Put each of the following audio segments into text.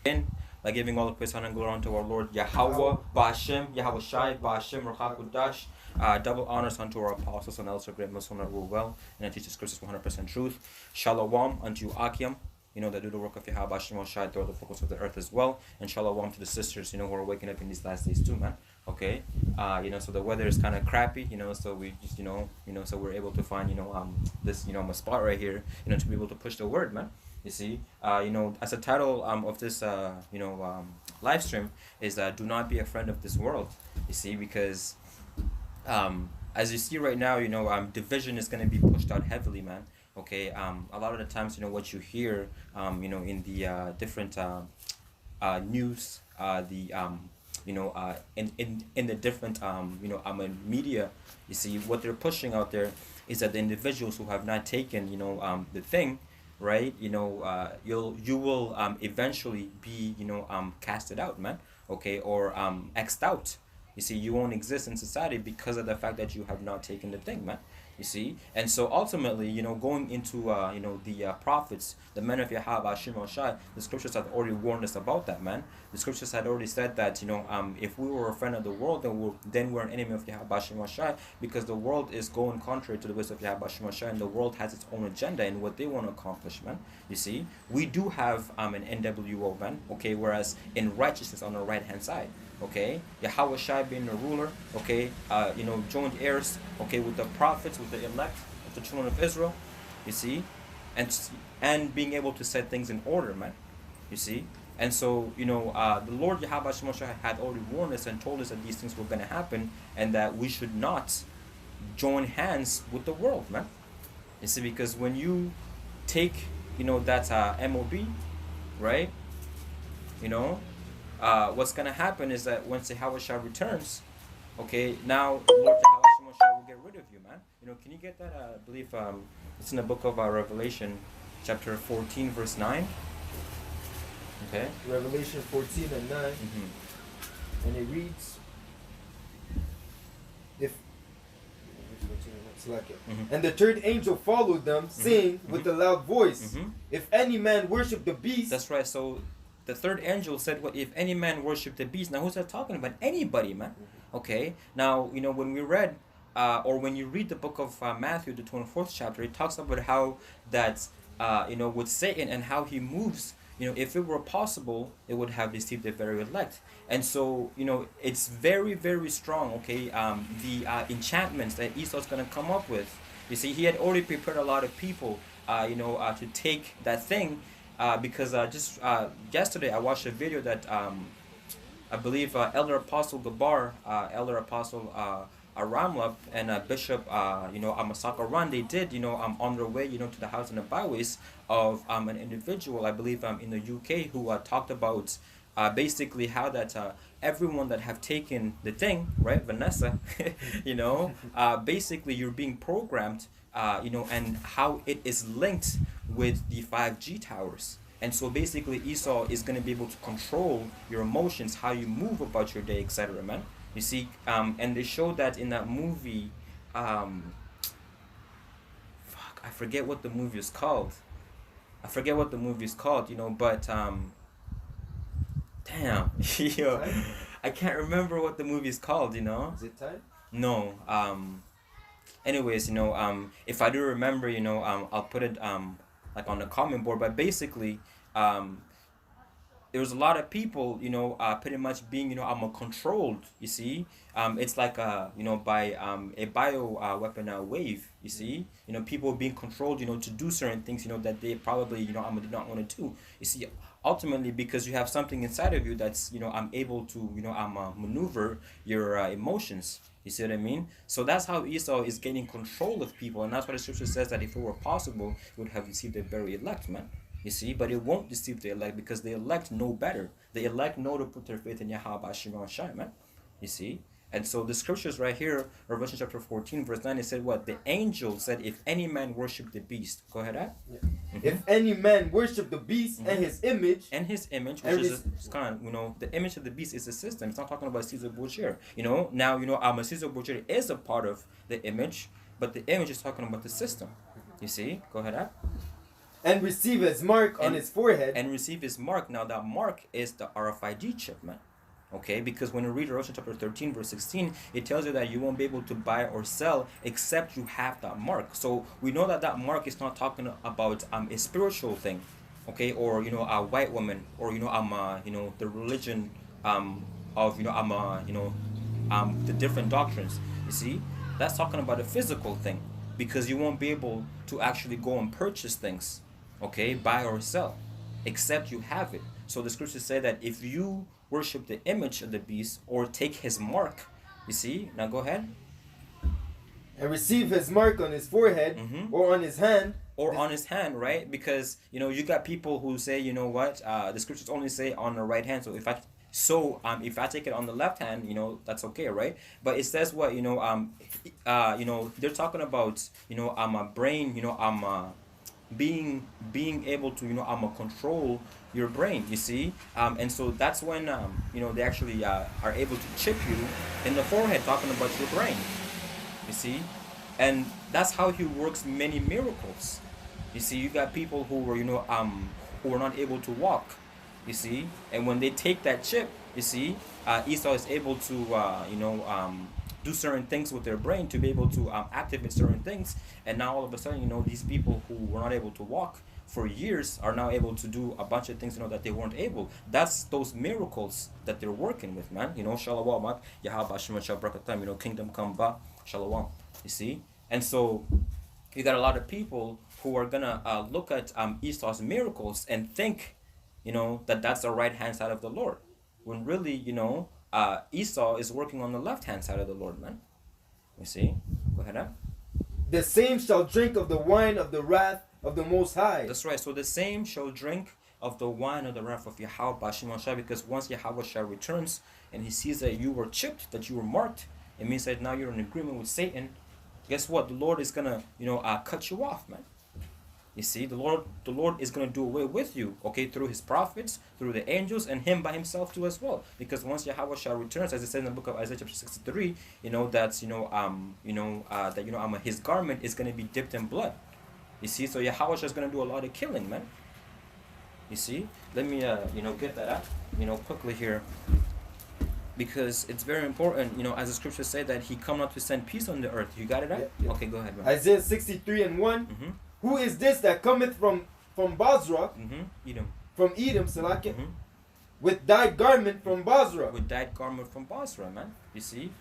In by giving all the praise, honor, and glory unto our Lord Yahweh, Ba'ashem, Yahweh Shai, Ba'ashem, Ruchakudash. Double honors unto our apostles and elders, great Muslim that rule well, and that teach the scriptures 100% truth. Shalom unto Akim, that do the work of Yahweh, Ba'ashem, Shai, throughout the focus of the earth as well. And shalom to the sisters, who are waking up in these last days too, man. Okay, so the weather is kind of crappy, so we just, so we're able to find, this, a spot right here, to be able to push the word, man. You see, as a title of this, live stream is "Do not be a friend of this world." You see, because as you see right now, division is going to be pushed out heavily, man. Okay, a lot of the times, what you hear, in the different news, in the different media, you see, what they're pushing out there is that the individuals who have not taken, the thing, right, you will eventually be, casted out, man. Okay, or xed out. You see, you won't exist in society because of the fact that you have not taken the thing, man. You see, and so ultimately, going into the prophets, the men of Yahweh, Shimon Shai, the scriptures had already warned us about that, man. The scriptures had already said that, if we were a friend of the world, then we're an enemy of Yahweh, Shimon Shai, because the world is going contrary to the ways of Yahweh, Shimon Shai, and the world has its own agenda and what they want to accomplish, man. You see, we do have an NWO, man. Okay, whereas in righteousness on the right hand side. Okay, Yahweh Shai being the ruler, okay, joint heirs, okay, with the prophets, with the elect of the children of Israel, you see, and being able to set things in order, man, you see, and so, the Lord Yahweh Shai had already warned us and told us that these things were going to happen, and that we should not join hands with the world, man, you see, because when you take, that MOB, right, what's going to happen is that once Yahweh Shai returns, okay, now Lord Yahweh Shai will get rid of you, man. Can you get that? I believe it's in the book of Revelation, chapter 14, verse 9. Okay. Revelation 14 and 9. And it reads, and the third angel followed them, saying with a loud voice, if any man worship the beast. That's right. So the third angel said, "What if any man worship the beast?" Now, who's that talking about? Anybody, man. Okay. Now, when we read, or when you read the book of Matthew, the 24th chapter, it talks about how that, with Satan and how he moves. If it were possible, it would have deceived the very elect. And so, it's very, very strong. Okay. The enchantments that Esau's gonna come up with. You see, he had already prepared a lot of people, to take that thing. Because just yesterday I watched a video that I believe Elder Apostle Gabar, Elder Apostle Aramla, and Bishop Amasaka Ran, they did on their way to the house and the byways of an individual, I believe in the UK, who talked about basically how that everyone that have taken the thing, right, Vanessa, basically you're being programmed, and how it is linked with the 5G towers. And so basically Esau is going to be able to control your emotions, how you move about your day, etc., man. You see, and they showed that in that movie, I forget what the movie is called. But damn, I can't remember what the movie is called, Is it time? No. Anyways, if I do remember, I'll put it like on the comment board. But basically, there was a lot of people, pretty much being, controlled. You see, it's like by a bio weapon wave. You see, people being controlled, to do certain things, that they probably, did not want to do. You see, ultimately because you have something inside of you that's, I'm able to, maneuver your emotions. You see what I mean? So that's how Esau is gaining control of people, and that's why the scripture says that if it were possible, it would have deceived the very elect, man. You see, but it won't deceive the elect because the elect know better. The elect know to put their faith in Yahweh Shimon Shai, man. You see? And so the scriptures right here, Revelation chapter 14, verse 9, it said what? The angel said, if any man worship the beast. Go ahead, Ad. Yeah. If any man worship the beast and his image. And his image, which is kind of, the image of the beast is a system. It's not talking about Caesar Borgia. Now, Caesar Borgia is a part of the image, but the image is talking about the system. You see? Go ahead, Ad. And receive his mark on his forehead. And receive his mark. Now that mark is the RFID chip, man. Okay, because when you read Revelation chapter 13 verse 16, it tells you that you won't be able to buy or sell except you have that mark. So we know that that mark is not talking about a spiritual thing, okay, or a white woman, or the religion of the different doctrines. You see, that's talking about a physical thing, because you won't be able to actually go and purchase things, okay, buy or sell, except you have it. So the scriptures say that if you worship the image of the beast or take his mark, you see, now go ahead. And receive his mark on his forehead, or on his hand. Or on his hand, right? Because you got people who say, the scriptures only say on the right hand. So if I take it on the left hand, that's okay, right? But it says what, they're talking about, I'm a brain, being able to control your brain, you see, and so that's when they actually are able to chip you in the forehead, talking about your brain, you see, and that's how he works many miracles. You see, you got people who were who are not able to walk, you see, and when they take that chip, you see, Esau is able to do certain things with their brain to be able to activate certain things, and now all of a sudden, these people who were not able to walk for years are now able to do a bunch of things, that they weren't able. That's those miracles that they're working with, man. Shalom, kingdom come back, shalom. You see, and so you got a lot of people who are gonna look at Esau's miracles and think, that that's the right hand side of the Lord, when really, Esau is working on the left hand side of the Lord, man. You see? Go ahead, huh? The same shall drink of the wine of the wrath of the Most High. That's right. So the same shall drink of the wine of the wrath of Yahweh, because once Yahweh returns and he sees that you were chipped, that you were marked, it means that now you're in agreement with Satan. Guess what? The Lord is gonna, cut you off, man. You see, the Lord is going to do away with you, okay, through his prophets, through the angels, and him by himself too as well. Because once Yahweh returns, as it says in the book of Isaiah chapter 63, that's his garment is going to be dipped in blood. You see, so Yahweh is going to do a lot of killing, man. You see, let me get that out, quickly here, because it's very important, as the scriptures say, that he come not to send peace on the earth. You got it out? Yeah. Okay, go ahead, man. Isaiah 63 and 1. Who is this that cometh from Basra? Edom. From Edom, Salakia. With dyed garment from Basra. With dyed garment from Basra, man. You see?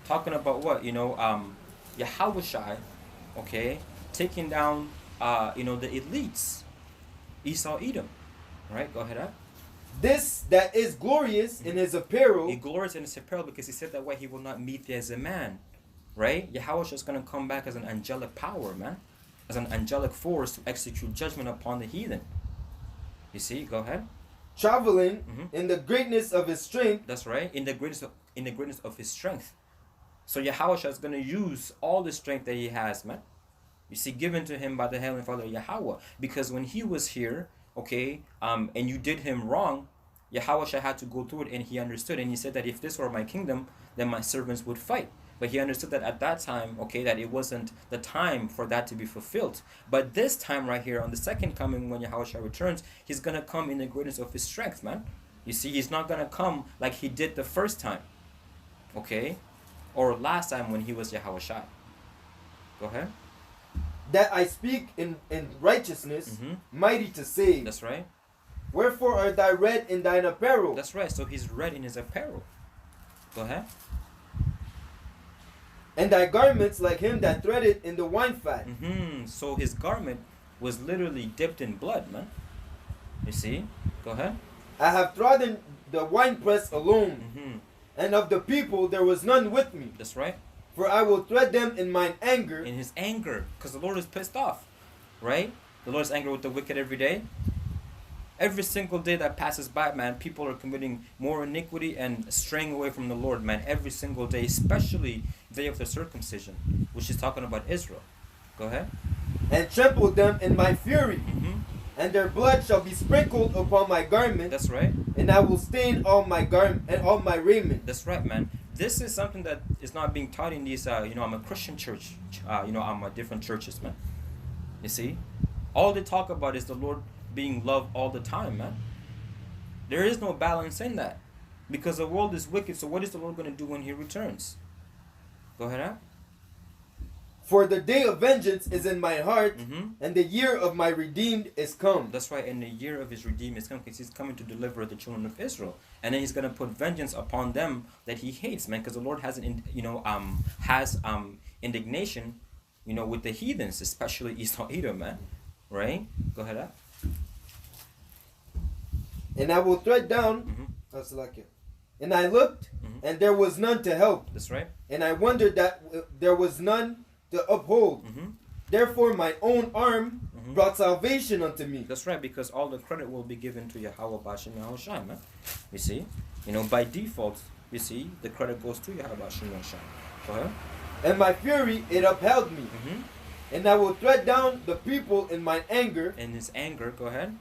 Talking about what? Yahweh, okay, taking down, the elites. Esau, Edom. Alright, go ahead, This that is glorious in his apparel. He glories in his apparel because he said that way he will not meet thee as a man. Right? Yahweh is going to come back as an angelic power, man. As an angelic force to execute judgment upon the heathen. You see, go ahead. Traveling in the greatness of his strength. That's right, in the greatness of his strength. So Yahweh is going to use all the strength that he has, man. You see, given to him by the Heavenly Father Yahweh. Because when he was here, okay, and you did him wrong, Yahweh had to go through it, and he understood, and he said that if this were my kingdom, then my servants would fight. But he understood that at that time, okay, that it wasn't the time for that to be fulfilled. But this time right here, on the second coming, when Yahweh returns, he's going to come in the greatness of his strength, man. You see, he's not going to come like he did the first time, okay, or last time when he was Yahweh. Go ahead. That I speak in righteousness, mighty to save. That's right. Wherefore art thou red in thine apparel? That's right. So he's red in his apparel. Go ahead. And thy garments like him that threaded in the wine fat. So his garment was literally dipped in blood, man. You see? Go ahead. I have trodden the winepress alone, and of the people there was none with me. That's right. For I will thread them in mine anger. In his anger, because the Lord is pissed off, right? The Lord is angry with the wicked every day. Every single day that passes by, man, people are committing more iniquity and straying away from the Lord, man. Every single day, especially the day of the circumcision, which is talking about Israel. Go ahead. And trampled them in my fury. And their blood shall be sprinkled upon my garment. That's right. And I will stain all my garment and all my raiment. That's right, man. This is something that is not being taught in these, I'm a Christian church. I'm a different churches, man. You see? All they talk about is the Lord being loved all the time, man. There is no balance in that. Because the world is wicked, so what is the Lord going to do when He returns? Go ahead, Al. For the day of vengeance is in my heart, and the year of my redeemed is come. That's right, and the year of His redeemed is come, because He's coming to deliver the children of Israel. And then He's going to put vengeance upon them that He hates, man, because the Lord has indignation, with the heathens, especially Esau, Edom, man. Right? Go ahead, Al. And I will tread down, and I looked, and there was none to help. That's right. And I wondered that there was none to uphold. Therefore my own arm brought salvation unto me. That's right, because all the credit will be given to Yahweh Bashim Yahushai, man. You see? By default, you see, the credit goes to Yahweh Bashim Yahushai. Go ahead. And my fury, it upheld me. And I will tread down the people in my anger. In His anger, go ahead.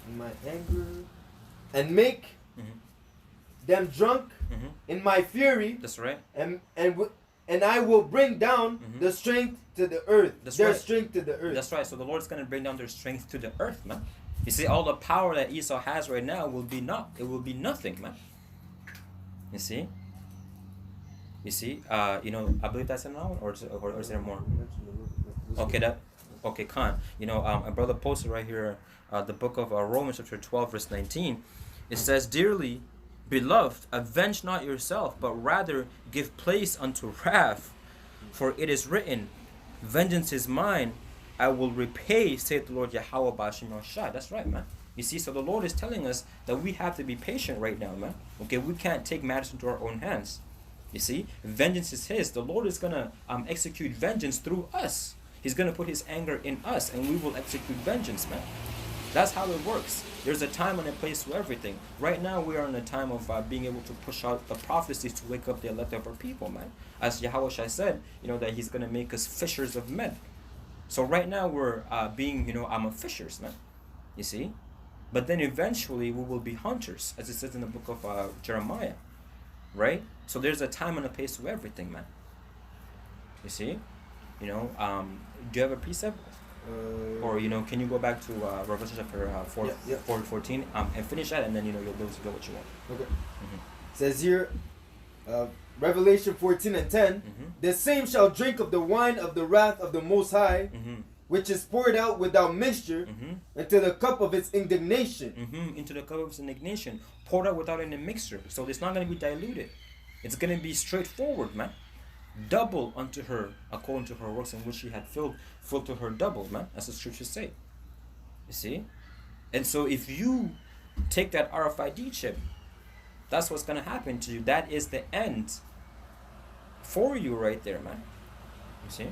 In my anger. And make them drunk in my fury. That's right. And I will bring down the strength to the earth. That's their right. strength to the earth. That's right. So the Lord's going to bring down their strength to the earth, man. You see, all the power that Esau has right now will be nothing, man. You see? I believe that's enough, or is there more? Okay, Khan. A brother posted right here, the book of Romans chapter 12, verse 19. It says, "Dearly beloved, avenge not yourself, but rather give place unto wrath. For it is written, vengeance is mine, I will repay, saith the Lord Yahweh Bashim Yoshai." That's right, man. You see, so the Lord is telling us that we have to be patient right now, man. Okay, we can't take matters into our own hands. You see, vengeance is His. The Lord is going to execute vengeance through us. He's going to put His anger in us, and we will execute vengeance, man. That's how it works. There's a time and a place to everything. Right now, we are in a time of being able to push out the prophecies to wake up the elect of our people, man. As Yahweh Shai said, that He's going to make us fishers of men. So right now, we're being, fishers, man. You see? But then eventually, we will be hunters, as it says in the book of Jeremiah. Right? So there's a time and a place to everything, man. You see? Do you have a precept? Or can you go back to Revelation chapter 14 and finish that, and then you'll be able to get what you want. Okay. Says here, Revelation 14 and 10, the same shall drink of the wine of the wrath of the Most High, which is poured out without mixture into the cup of its indignation. Into the cup of its indignation, poured out without any mixture. So it's not going to be diluted. It's going to be straightforward, man. Double unto her according to her works in which she had filled to her double, man, as the scriptures say. You see? And so if you take that RFID chip, that's what's going to happen to you. That is the end for you right there, man. You see?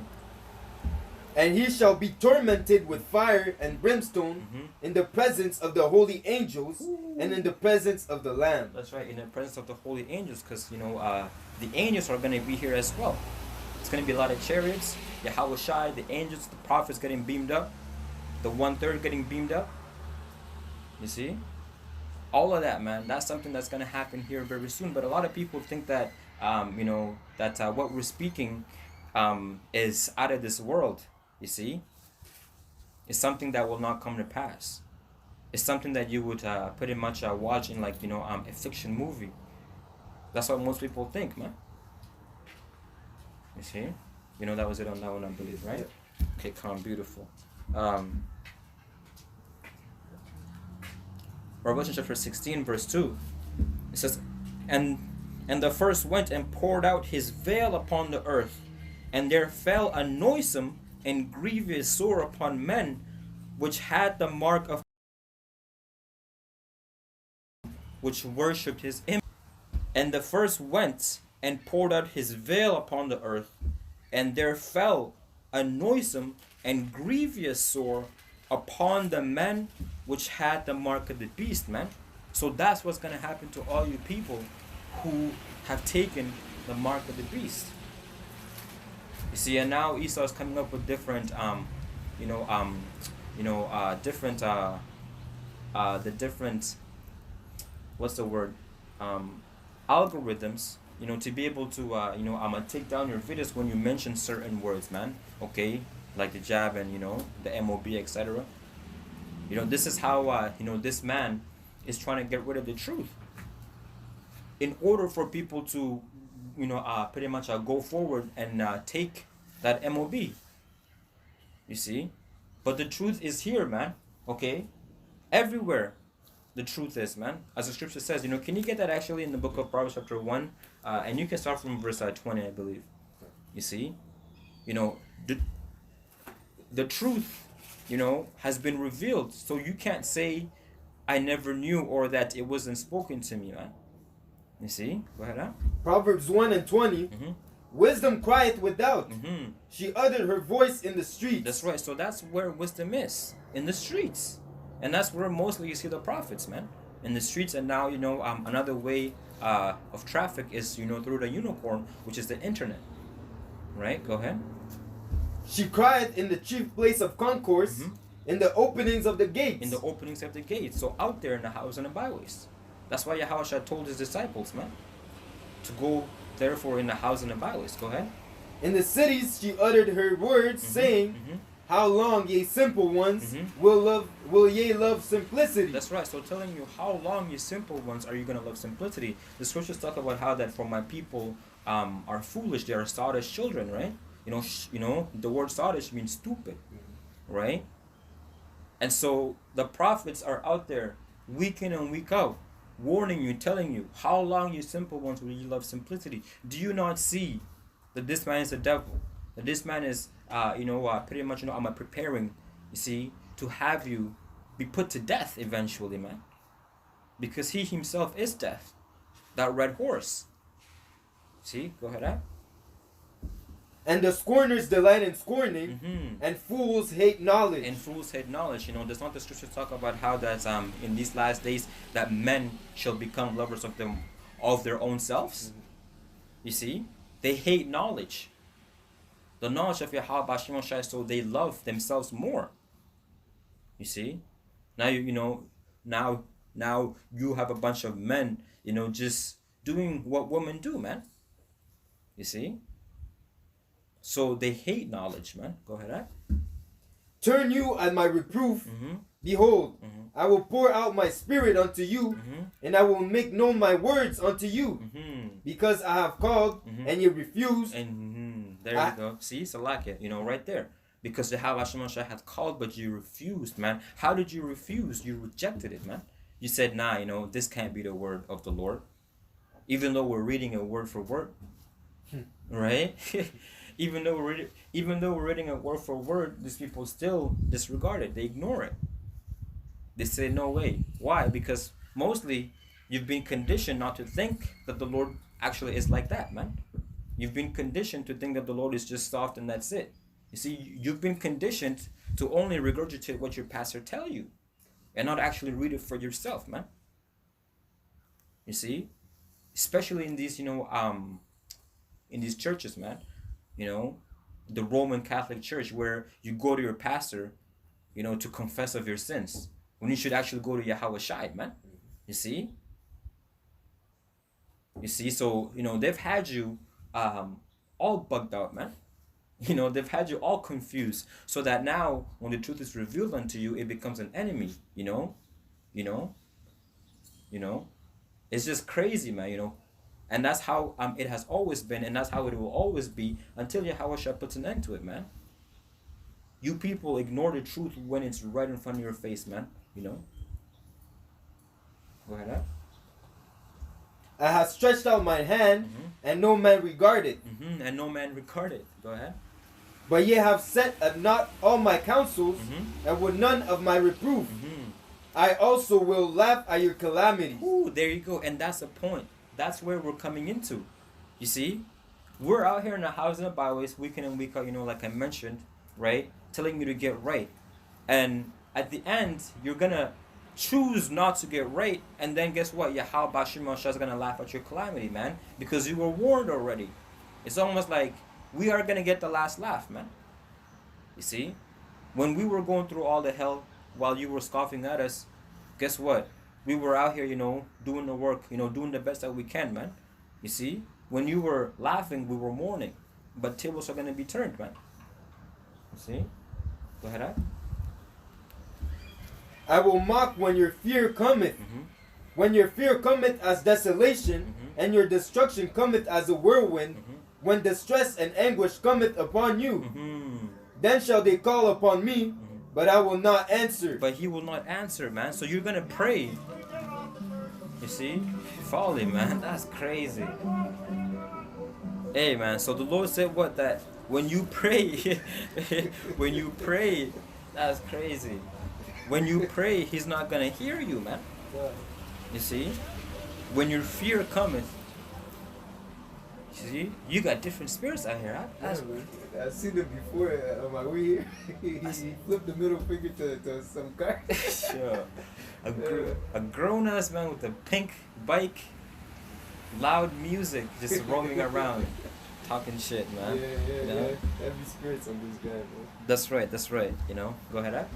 And he shall be tormented with fire and brimstone in the presence of the holy angels and in the presence of the Lamb. That's right, in the presence of the holy angels, because the angels are going to be here as well. It's going to be a lot of chariots, Yahweh Shai, the angels, the prophets getting beamed up, the 1/3 getting beamed up. You see? All of that, man, that's something that's going to happen here very soon. But a lot of people think that, what we're speaking is out of this world. You see, it's something that will not come to pass. It's something that you would pretty much watch in a fiction movie. That's what most people think, man. You see, that was it on that one, I believe, right? Yeah. Okay, calm, beautiful. Revelation chapter 16, verse 2. It says, and the first went and poured out his veil upon the earth, and there fell a noisome and grievous sore upon men which had the mark of which worshipped his image. And the first went and poured out his veil upon the earth, and there fell a noisome and grievous sore upon the men which had the mark of the beast, man. So that's what's going to happen to all you people who have taken the mark of the beast. You see, and now Esau is coming up with different, what's the word? Algorithms to be able to, I'm gonna take down your videos when you mention certain words, man. Okay, like the jab and the MOB, etc. This is how this man is trying to get rid of the truth in order for people to, pretty much go forward and take that MOB. You see, but the truth is here, man. Okay, everywhere. The truth is, man, as the scripture says, can you get that actually in the book of Proverbs chapter 1? And you can start from verse 20, I believe. You see? The truth, has been revealed. So you can't say, I never knew, or that it wasn't spoken to me, man. You see? Go ahead, huh? Proverbs 1 and 20. Wisdom crieth without. She uttered her voice in the streets. That's right. So that's where wisdom is, in the streets. And that's where mostly you see the prophets, man, in the streets. And now, another way of traffic is, through the unicorn, which is the internet. Right? Go ahead. She cried in the chief place of concourse, in the openings of the gates. In the openings of the gates. So out there in the highways and the byways. That's why Yahushua told his disciples, man, to go therefore in the highways and the byways. Go ahead. In the cities she uttered her words, saying, how long, ye simple ones, will ye love simplicity? That's right. So telling you, how long, ye simple ones, are you going to love simplicity? The scriptures talk about how that for my people are foolish. They are sottish children, right? The word sottish means stupid, right? And so the prophets are out there week in and week out, warning you, telling you, how long, ye simple ones, will ye love simplicity? Do you not see that this man is a devil? That this man is pretty much, I'm preparing, you see, to have you be put to death eventually, man. Because he himself is death. That red horse. See, go ahead, huh? And the scorners delight in scorning, and fools hate knowledge. And fools hate knowledge. Does not the scripture talk about how that in these last days that men shall become lovers of their own selves? You see, they hate knowledge. The knowledge of Yahweh Bashim Shai, so they love themselves more. You see? Now now you have a bunch of men, just doing what women do, man. You see? So they hate knowledge, man. Go ahead, huh? Turn you at my reproof. Behold, I will pour out my spirit unto you, and I will make known my words unto you, because I have called, and you refuse. And there you go. See, Salakia, right there. Because the Yahweh had called, but you refused, man. How did you refuse? You rejected it, man. You said, nah, this can't be the word of the Lord. Even though we're reading it word for word. Right? Even though we're reading it word for word, these people still disregard it. They ignore it. They say, no way. Why? Because mostly you've been conditioned not to think that the Lord actually is like that, man. You've been conditioned to think that the Lord is just soft and that's it. You see, you've been conditioned to only regurgitate what your pastor tell you and not actually read it for yourself, man. You see? Especially in these, in these churches, man. The Roman Catholic Church, where you go to your pastor, to confess of your sins, when you should actually go to Yahweh Shai, man. You see? So, they've had you all bugged out, man. They've had you all confused, so that now, when the truth is revealed unto you, it becomes an enemy, It's just crazy, man, And that's how it has always been, and that's how it will always be until Yahweh puts an end to it, man. You people ignore the truth when it's right in front of your face, man. Go ahead, huh? I have stretched out my hand, and no man regarded. And no man regarded. Go ahead. But ye have set at naught all my counsels, and would none of my reproof. I also will laugh at your calamity. Ooh, there you go. And that's the point. That's where we're coming into. You see? We're out here in the houses and the byways, week in and week out, like I mentioned, right? Telling you to get right. And at the end, you're going to choose not to get right. And then guess what? Yahweh Bashim Shah is going to laugh at your calamity, man. Because you were warned already. It's almost like we are going to get the last laugh, man. You see? When we were going through all the hell while you were scoffing at us, guess what? We were out here, doing the work, doing the best that we can, man. You see? When you were laughing, we were mourning. But tables are going to be turned, man. You see? Go ahead, Ad. I will mock when your fear cometh. Mm-hmm. When your fear cometh as desolation, Mm-hmm. and your destruction cometh as a whirlwind, Mm-hmm. when distress and anguish cometh upon you, Mm-hmm. then shall they call upon me, but I will not answer. But he will not answer, man. So you're going to pray. You see? Folly, man. That's crazy. Hey, man. So the Lord said what? That when you pray, when you pray, that's crazy. When you pray, he's not going to hear you, man. You see? When your fear cometh, you see? You got different spirits out here. That's, I've seen it before on my way here. He flipped the middle finger to some guy. sure. A grown-ass man with a pink bike, loud music, just roaming around, talking shit, man. Yeah. Heavy spirits on this guy, man. That's right, you know. Go ahead, Ab.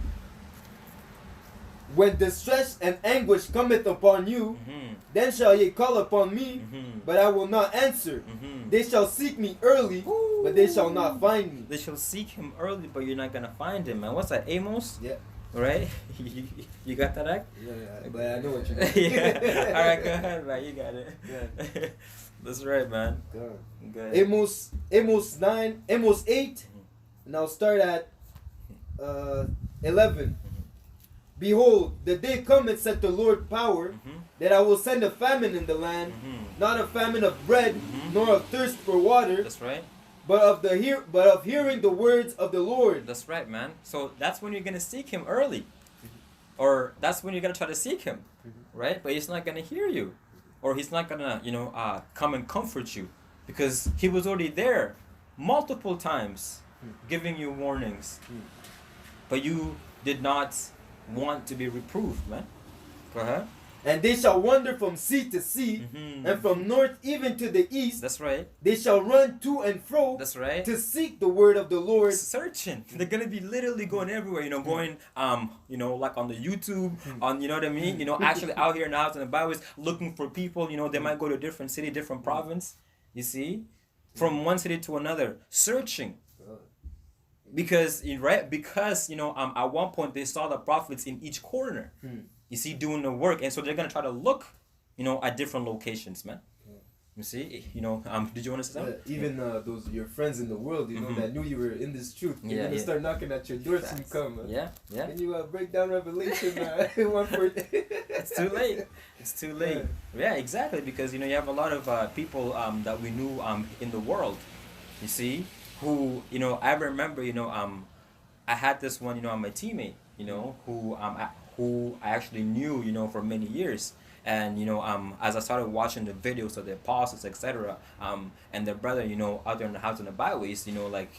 When distress and anguish cometh upon you, Mm-hmm. then shall ye call upon me, Mm-hmm. but I will not answer. Mm-hmm. They shall seek me early, but they shall not find me. They shall seek him early, but you're not gonna find him, man. What's that, Amos? Yeah. Right? You got that, Ak? Yeah, but I know what you mean. yeah. All right, go ahead, man. You got it. Yeah. That's right, man. Go Go ahead. Amos 8, and I'll start at 11. Behold, the day cometh, said the Lord power, Mm-hmm. that I will send a famine in the land, Mm-hmm. not a famine of bread, Mhm. nor of thirst for water, That's right. but of hearing the words of the Lord. That's right, man. So that's when you're gonna seek him early, or that's when you're gonna try to seek him, right? But he's not gonna hear you, or he's not gonna, come and comfort you, because he was already there, multiple times, giving you warnings, but you did not want to be reproved, man. Go ahead. And they shall wander from sea to sea, Mhm. and from north even to the east. That's right. They shall run to and fro That's right. to seek the word of the Lord. Searching. They're gonna be literally going everywhere, going like on the YouTube, on, you know what I mean, actually out here in the house and the byways looking for people, they might go to a different city, different province, you see, from one city to another, searching. Because at one point they saw the prophets in each corner, you see, doing the work, and so they're gonna try to look, at different locations, man. You see, did you want to say something? Even those your friends in the world, that knew you were in this truth, they're gonna start knocking at your door till you come. Yeah. Can you break down Revelation 1:14? It's too late. It's too late. Yeah, exactly. Because you have a lot of people that we knew in the world. You see, who I remember. I had this one. My teammate. Who I actually knew. For many years. And as I started watching the videos of the apostles, etc., and their brother, out there in the house and the byways, like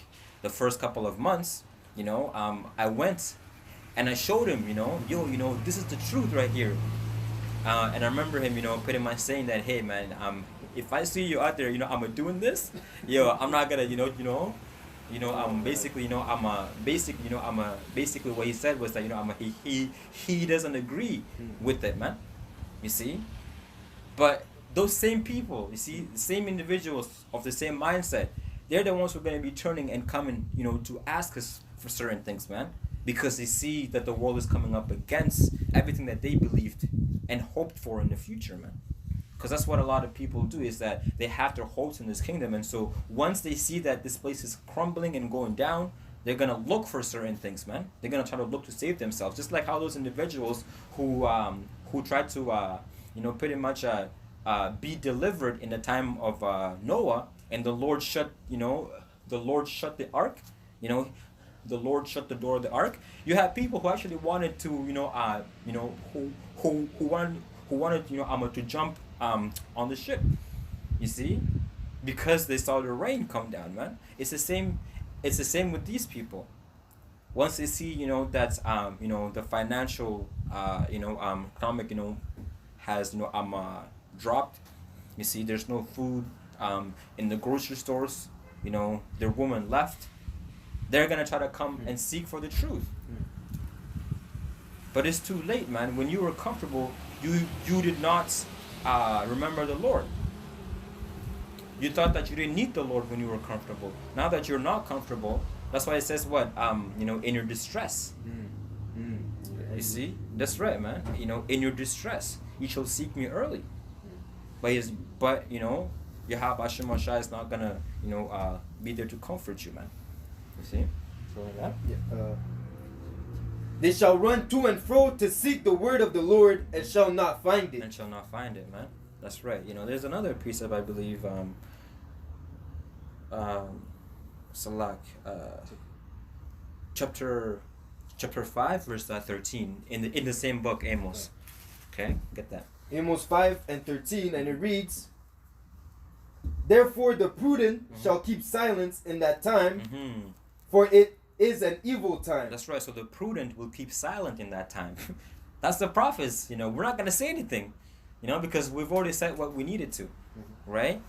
the first couple of months, I went and I showed him, this is the truth right here. And I remember him, pretty much saying that, hey man, if I see you out there, I'm doing this, I'm not gonna, basically what he said was that, he doesn't agree with it, man. You see? But those same people, the same individuals of the same mindset, they're the ones who are going to be turning and coming, to ask us for certain things, man. Because they see that the world is coming up against everything that they believed and hoped for in the future, man. Because that's what a lot of people do, is that they have their hopes in this kingdom. And so once they see that this place is crumbling and going down, they're going to look for certain things, man. They're going to try to look to save themselves. Just like how those individuals who tried to, pretty much be delivered in the time of Noah, and the Lord shut the ark, the Lord shut the door of the ark. You have people who actually wanted to, who wanted, to jump on the ship, you see, because they saw the rain come down, man. It's the same with these people. Once they see, that the financial, economic, has, dropped. You see, there's no food in the grocery stores. Their woman left. They're gonna try to come and seek for the truth. But it's too late, man. When you were comfortable, you did not remember the Lord. You thought that you didn't need the Lord when you were comfortable. Now that you're not comfortable, that's why it says what? In your distress. You see? That's right, man. In your distress, you shall seek me early. But Yahweh Hashem Mashai is not gonna, be there to comfort you, man. You see? So like that? Yeah. They shall run to and fro to seek the word of the Lord and shall not find it. And shall not find it, man. That's right. There's another precept, I believe, Salak, chapter 5, verse 13, in the same book, Amos. Okay, get that. Amos 5:13, and it reads, Therefore the prudent shall keep silence in that time, for it is an evil time. That's right. So the prudent will keep silent in that time. That's the prophets. We're not going to say anything, because we've already said what we needed to, right?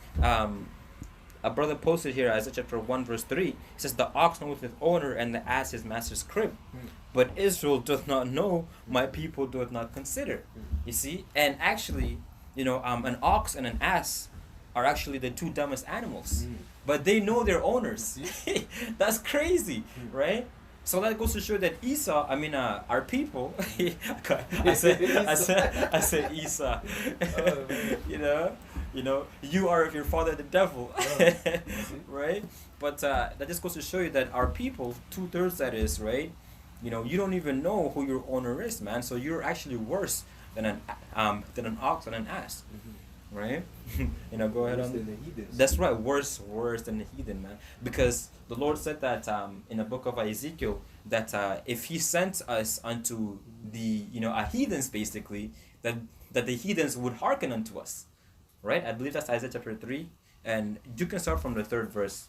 A brother posted here, Isaiah chapter 1, verse 3. It says, the ox knoweth his owner, and the ass his master's crib. But Israel doth not know, my people doth not consider. You see? And actually, an ox and an ass are actually the two dumbest animals. But they know their owners. That's crazy, right? So that goes to show that our people, I said Esau, you are of your father the devil, right? But that just goes to show you that our people, 2/3 that is, right? You don't even know who your owner is, man. So you're actually worse than an ox and an ass, right? Go ahead. That's right, worse than the heathen, man. Because the Lord said that in the book of Ezekiel that if He sent us unto the a heathens, basically, that the heathens would hearken unto us, right? I believe that's Isaiah chapter 3, and you can start from the 3rd verse.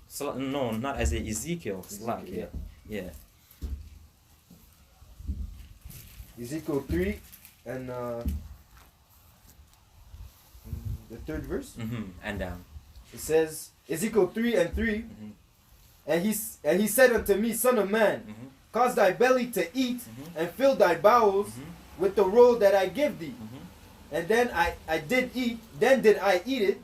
So no, not Isaiah, Ezekiel. Yeah. Ezekiel 3 and the 3rd verse. And it says, Ezekiel 3:3, and he said unto me, Son of man, cause thy belly to eat, and fill thy bowels with the roll that I give thee. And then I did eat, then did I eat it,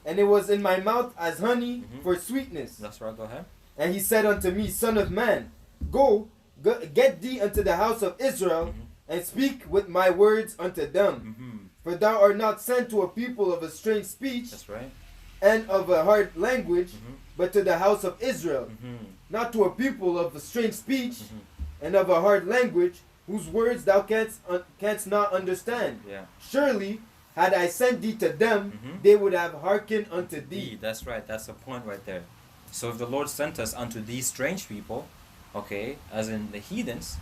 and it was in my mouth as honey for sweetness. That's right, go ahead. And he said unto me, Son of man, go get thee unto the house of Israel, and speak with my words unto them. For thou art not sent to a people of a strange speech. That's right. And of a hard language, but to the house of Israel. Not to a people of a strange speech and of a hard language, whose words thou canst not understand. Yeah. Surely, had I sent thee to them, they would have hearkened unto thee. That's right. That's the point right there. So if the Lord sent us unto these strange people, okay, as in the heathens,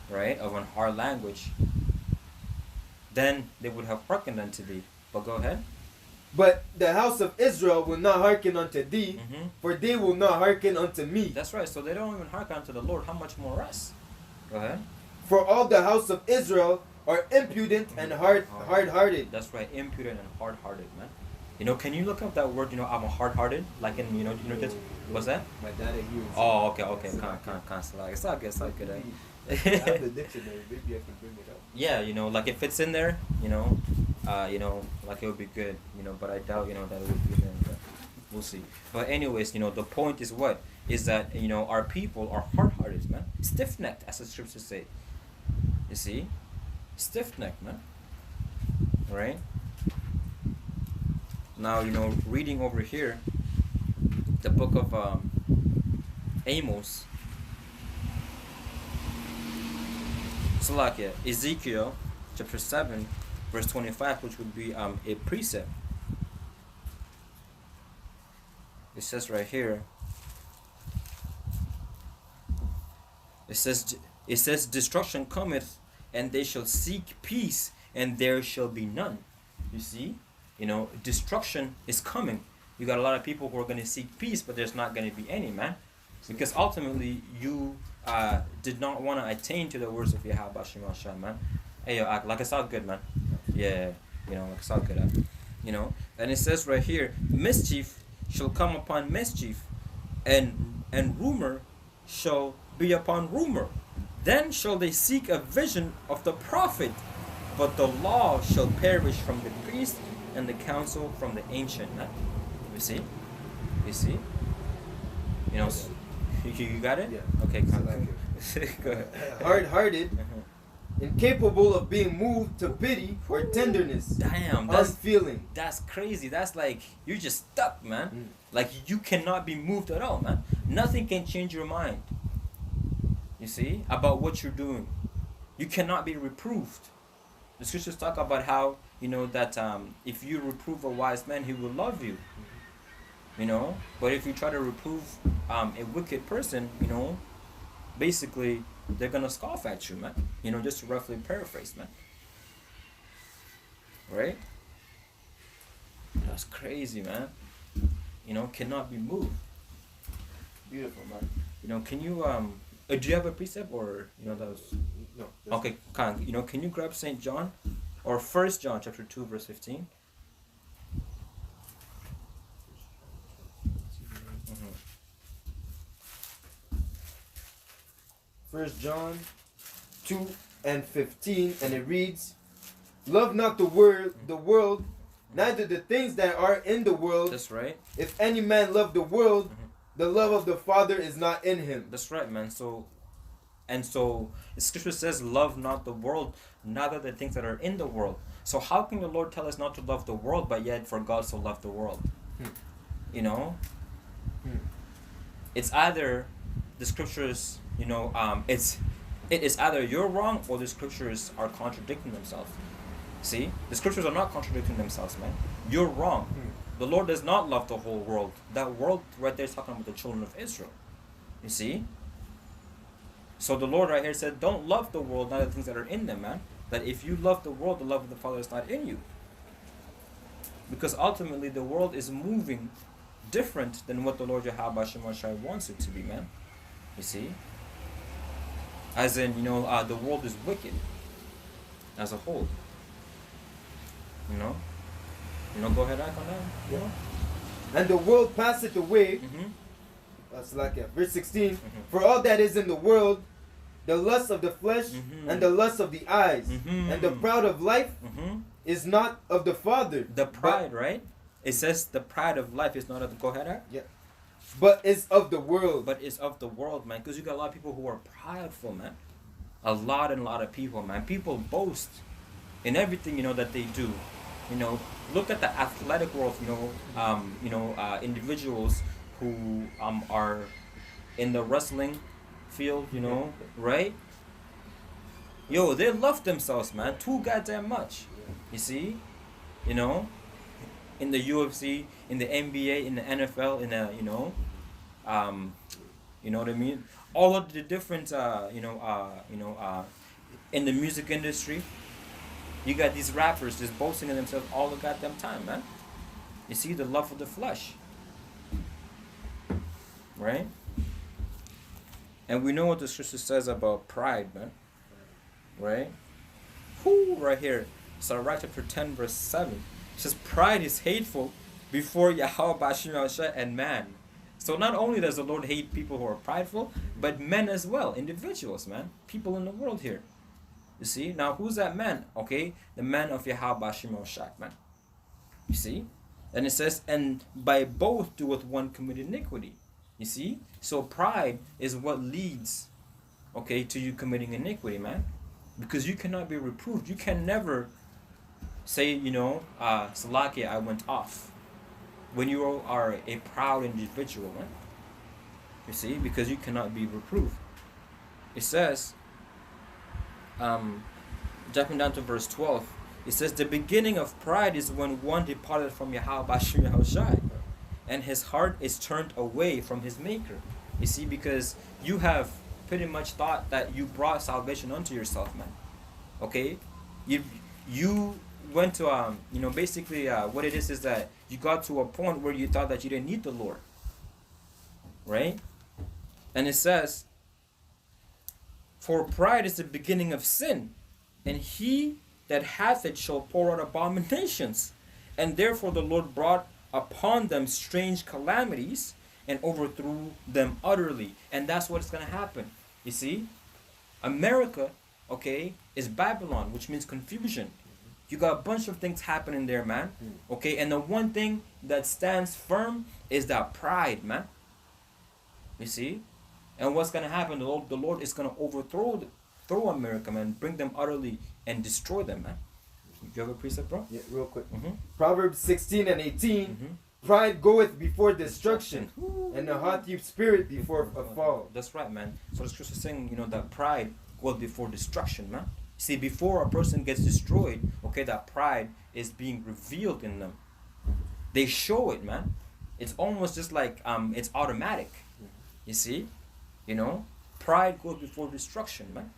right, of an hard language, then they would have hearkened unto thee. But go ahead. But the house of Israel will not hearken unto thee, for they will not hearken unto me. That's right. So they don't even hearken unto the Lord. How much more us? Go ahead. For all the house of Israel are impudent and hard-hearted. That's right. Impudent and hard-hearted, man. Can you look up that word? I'm a hard-hearted, like in what's that? My dad and you. Oh, okay. It's not good. It's not good. I have the dictionary. Maybe I can bring it up. Yeah, like if it's in there, like it would be good, but I doubt, that it would be there, but we'll see. But anyways, the point is what? Is that, our people are hard-hearted, man. Stiff-necked, as the scriptures say. You see? Stiff-necked, man. Right? Now, reading over here, the book of Amos, Ezekiel chapter 7 verse 25, which would be a precept. It says right here, it says destruction cometh, and they shall seek peace, and there shall be none. You see, destruction is coming. You got a lot of people who are going to seek peace, but there's not going to be any, man, because ultimately you did not want to attain to the words of Yahweh Shema Shah, man. Hey, yo, act like it's all good, man. Yeah, like it's all good, And it says right here, mischief shall come upon mischief, and rumor shall be upon rumor. Then shall they seek a vision of the prophet, but the law shall perish from the priest, and the counsel from the ancient, man. see? You see? You know, you got it? Yeah. Okay, So come like go ahead. hard-hearted, incapable of being moved to pity or tenderness, Damn, that's unfeeling. crazy. That's like you're just stuck, man. Mm. Like you cannot be moved at all, man. Nothing can change your mind. You see, about what you're doing. You cannot be reproved. The scriptures talk about how, you know, that if you reprove a wise man, he will love you. You know, but if you try to reprove a wicked person, you know, basically they're gonna scoff at you, man. You know, just to roughly paraphrase, man. Right? That's crazy, man. You know, cannot be moved. Beautiful, man. You know, can you do you have a precept, or you know that was No. okay? You know, can you grab Saint John, or 1 John chapter 2 verse 15? Mm-hmm. 1 John 2 and 15, and it reads, "Love not the world, neither the things that are in the world. That's right. If any man love the world, the love of the Father is not in him." That's right, man. So the scripture says, "Love not the world, neither the things that are in the world." So how can the Lord tell us not to love the world, but yet for God so loved the world? You know, it's either the scriptures, you know, it is either you're wrong or the scriptures are contradicting themselves. See, the scriptures are not contradicting themselves, man. You're wrong. The Lord does not love the whole world. That world right there is talking about the children of Israel. You see? So the Lord right here said, don't love the world, not the things that are in them, man. That if you love the world, the love of the Father is not in you. Because ultimately the world is moving different than what the Lord Yahweh Shemashai wants it to be, man. You see? As in, you know, the world is wicked as a whole. You know? Go ahead, act on that. You know? And the world passeth away. Mm-hmm. That's like verse 16. Mm-hmm. For all that is in the world, the lust of the flesh, and the lust of the eyes, and the pride of life is not of the Father. The pride, right? It says the pride of life is not of the... Go ahead, act. Yeah. But is of the world. But it's of the world, man. Because you got a lot of people who are prideful, man. A lot of people, man. People boast in everything, you know, that they do. You know, look at the athletic world, individuals who are in the wrestling field, you know, right? Yo, they love themselves, man, too goddamn much. You see? You know? In the UFC, in the NBA, in the NFL, in the, you know what I mean? All of the different, in the music industry, you got these rappers just boasting of themselves all the goddamn time, man. You see, the love of the flesh. Right? And we know what the scripture says about pride, man. Right? Whoo, right here. Sirach chapter 10, verse 7. It says, pride is hateful before Yahweh Bashim and man. So not only does the Lord hate people who are prideful, but men as well, individuals, man. People in the world here. You see? Now, who's that man? Okay? The man of Yahweh Bashim man. You see? And it says, and by both doeth one commit iniquity. You see? So pride is what leads, okay, to you committing iniquity, man. Because you cannot be reproved. You can never say, Salakia, I went off. When you are a proud individual, man. You see? Because you cannot be reproved. It says, jumping down to verse 12, it says, the beginning of pride is when one departed from Yahweh Bashim Yahushai, and his heart is turned away from his maker. You see, because you have pretty much thought that you brought salvation unto yourself, man. Okay? You went to, basically what it is that you got to a point where you thought that you didn't need the Lord. Right? And it says, for pride is the beginning of sin, and he that hath it shall pour out abominations. And therefore the Lord brought upon them strange calamities and overthrew them utterly. And that's what's going to happen. You see? America, okay, is Babylon, which means confusion. You got a bunch of things happening there, man. Okay, and the one thing that stands firm is that pride, man. You see? And what's gonna happen? The Lord is gonna throw America, man, bring them utterly and destroy them, man. You have a precept, bro? Yeah, real quick. Mm-hmm. Proverbs 16 and 18. Mm-hmm. Pride goeth before destruction, and a haughty spirit before a fall. That's right, man. So the scripture is saying, that pride goes before destruction, man. See, before a person gets destroyed, okay, that pride is being revealed in them. They show it, man. It's almost just like it's automatic. You see? Pride goes before destruction, man.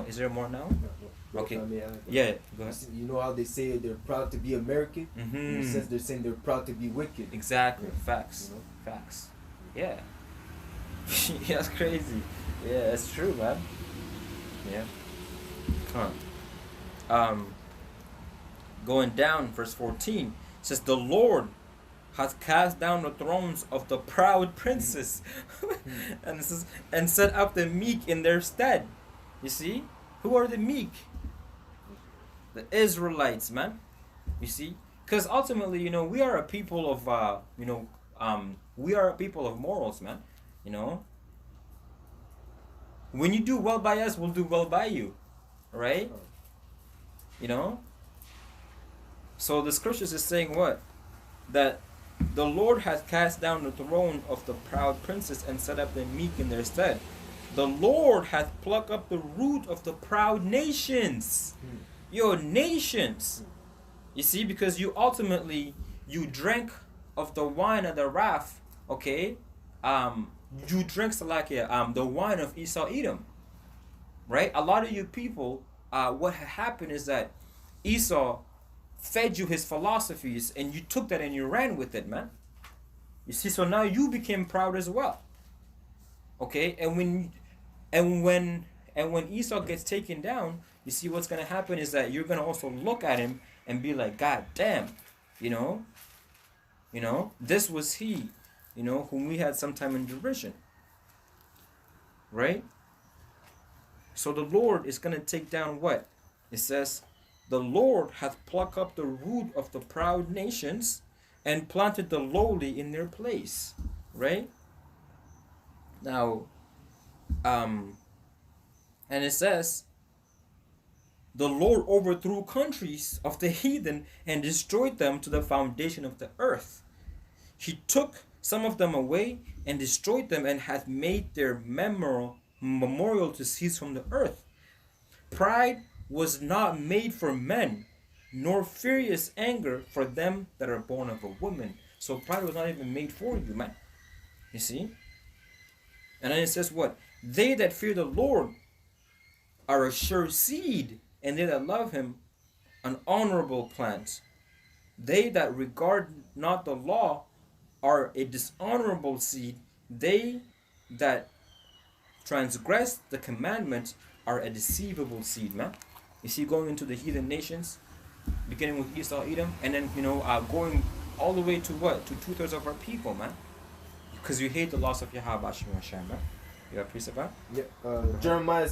Is there more now? No. Okay. Yeah, go ahead. You know how they say they're proud to be American? Mm-hmm. In a sense, they're saying they're proud to be wicked. Exactly. Yeah. Facts. Facts. Yeah. Yeah, that's crazy. Yeah, that's true, man. Yeah. Come on. Going down, verse 14 says, "The Lord hath cast down the thrones of the proud princes, and it says, and set up the meek in their stead." You see, who are the meek? The Israelites, man. You see, because ultimately, we are a people of, we are a people of morals, man. When you do well by us, we'll do well by you, right? So the scriptures is saying what? That the Lord hath cast down the throne of the proud princes and set up the meek in their stead. The Lord hath plucked up the root of the proud nations. Your nations. You see, because you ultimately, you drank of the wine of the wrath, okay? You drank the wine of Esau Edom. Right? A lot of you people, what happened is that Esau fed you his philosophies and you took that and you ran with it, man. You see, so now you became proud as well. Okay, and when Esau gets taken down, you see what's gonna happen is that you're gonna also look at him and be like, God damn, this was he, whom we had sometime in derision. Right? So the Lord is gonna take down what? It says, "The Lord hath plucked up the root of the proud nations and planted the lowly in their place." Right? Now, and it says, "The Lord overthrew countries of the heathen and destroyed them to the foundation of the earth. He took some of them away and destroyed them and hath made their memorial to cease from the earth. Pride was not made for men, nor furious anger for them that are born of a woman." So pride was not even made for you, man. You see? And then it says what? "They that fear the Lord are a sure seed, and they that love him an honorable plant. They that regard not the law are a dishonorable seed. They that transgress the commandment are a deceivable seed," man. You see, going into the heathen nations, beginning with Esau, Edom, and then going all the way to what? To 2/3 of our people, man. Because you hate the loss of Yahweh Hashem, man. You got precept, man? Yeah. Jeremiah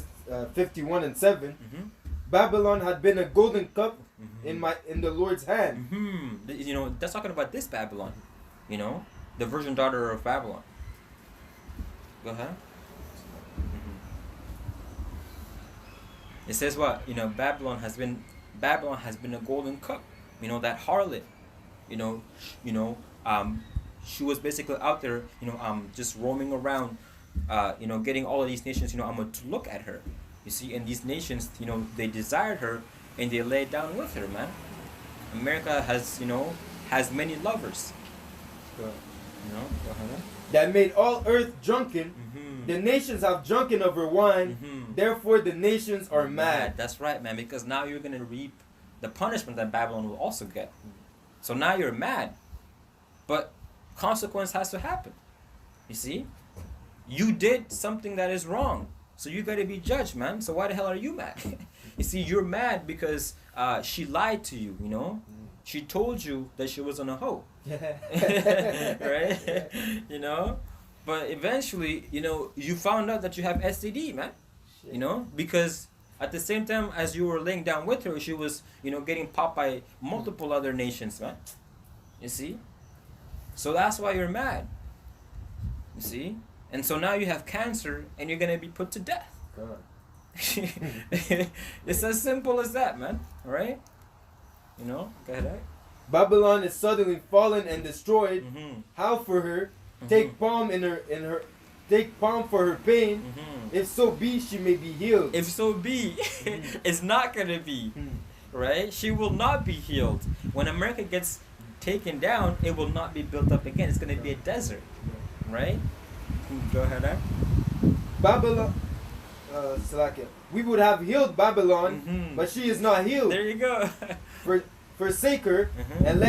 51 and 7. Mm-hmm. "Babylon had been a golden cup Mm-hmm. in the Lord's hand." Mm-hmm. That's talking about this Babylon. The virgin daughter of Babylon. Go ahead. Mm-hmm. It says what? Babylon has been a golden cup. That harlot. She was basically out there, just roaming around, getting all of these nations, to look at her. You see, and these nations, they desired her and they laid down with her, man. America has many lovers. "That made all earth drunken. Mm-hmm. The nations have drunken of her wine. Mm-hmm. Therefore the nations are mad." That's right, man, because now you're going to reap the punishment that Babylon will also get. So now you're mad. But consequence has to happen. You see? You did something that is wrong. So you got to be judged, man. So why the hell are you mad? You see, you're mad because she lied to you, She told you that she was on a hoe. Right? But eventually, you found out that you have STD, man. Because At the same time as you were laying down with her, she was, getting popped by multiple other nations, man. You see? So that's why you're mad. You see? And so now you have cancer and you're going to be put to death. God. It's as simple as that, man. All right? Go ahead. Babylon is suddenly fallen and destroyed. Mm-hmm. How for her? Mm-hmm. Take balm for her pain. Mm-hmm. If so be, she may be healed. If so be, it's not going to be. Right? She will not be healed. When America gets taken down, it will not be built up again. It's going to be a desert. Right? Go ahead. Babylon, Salakia. We would have healed Babylon, Mm-hmm. but she is not healed. There you go. Forsake her, Mm-hmm. and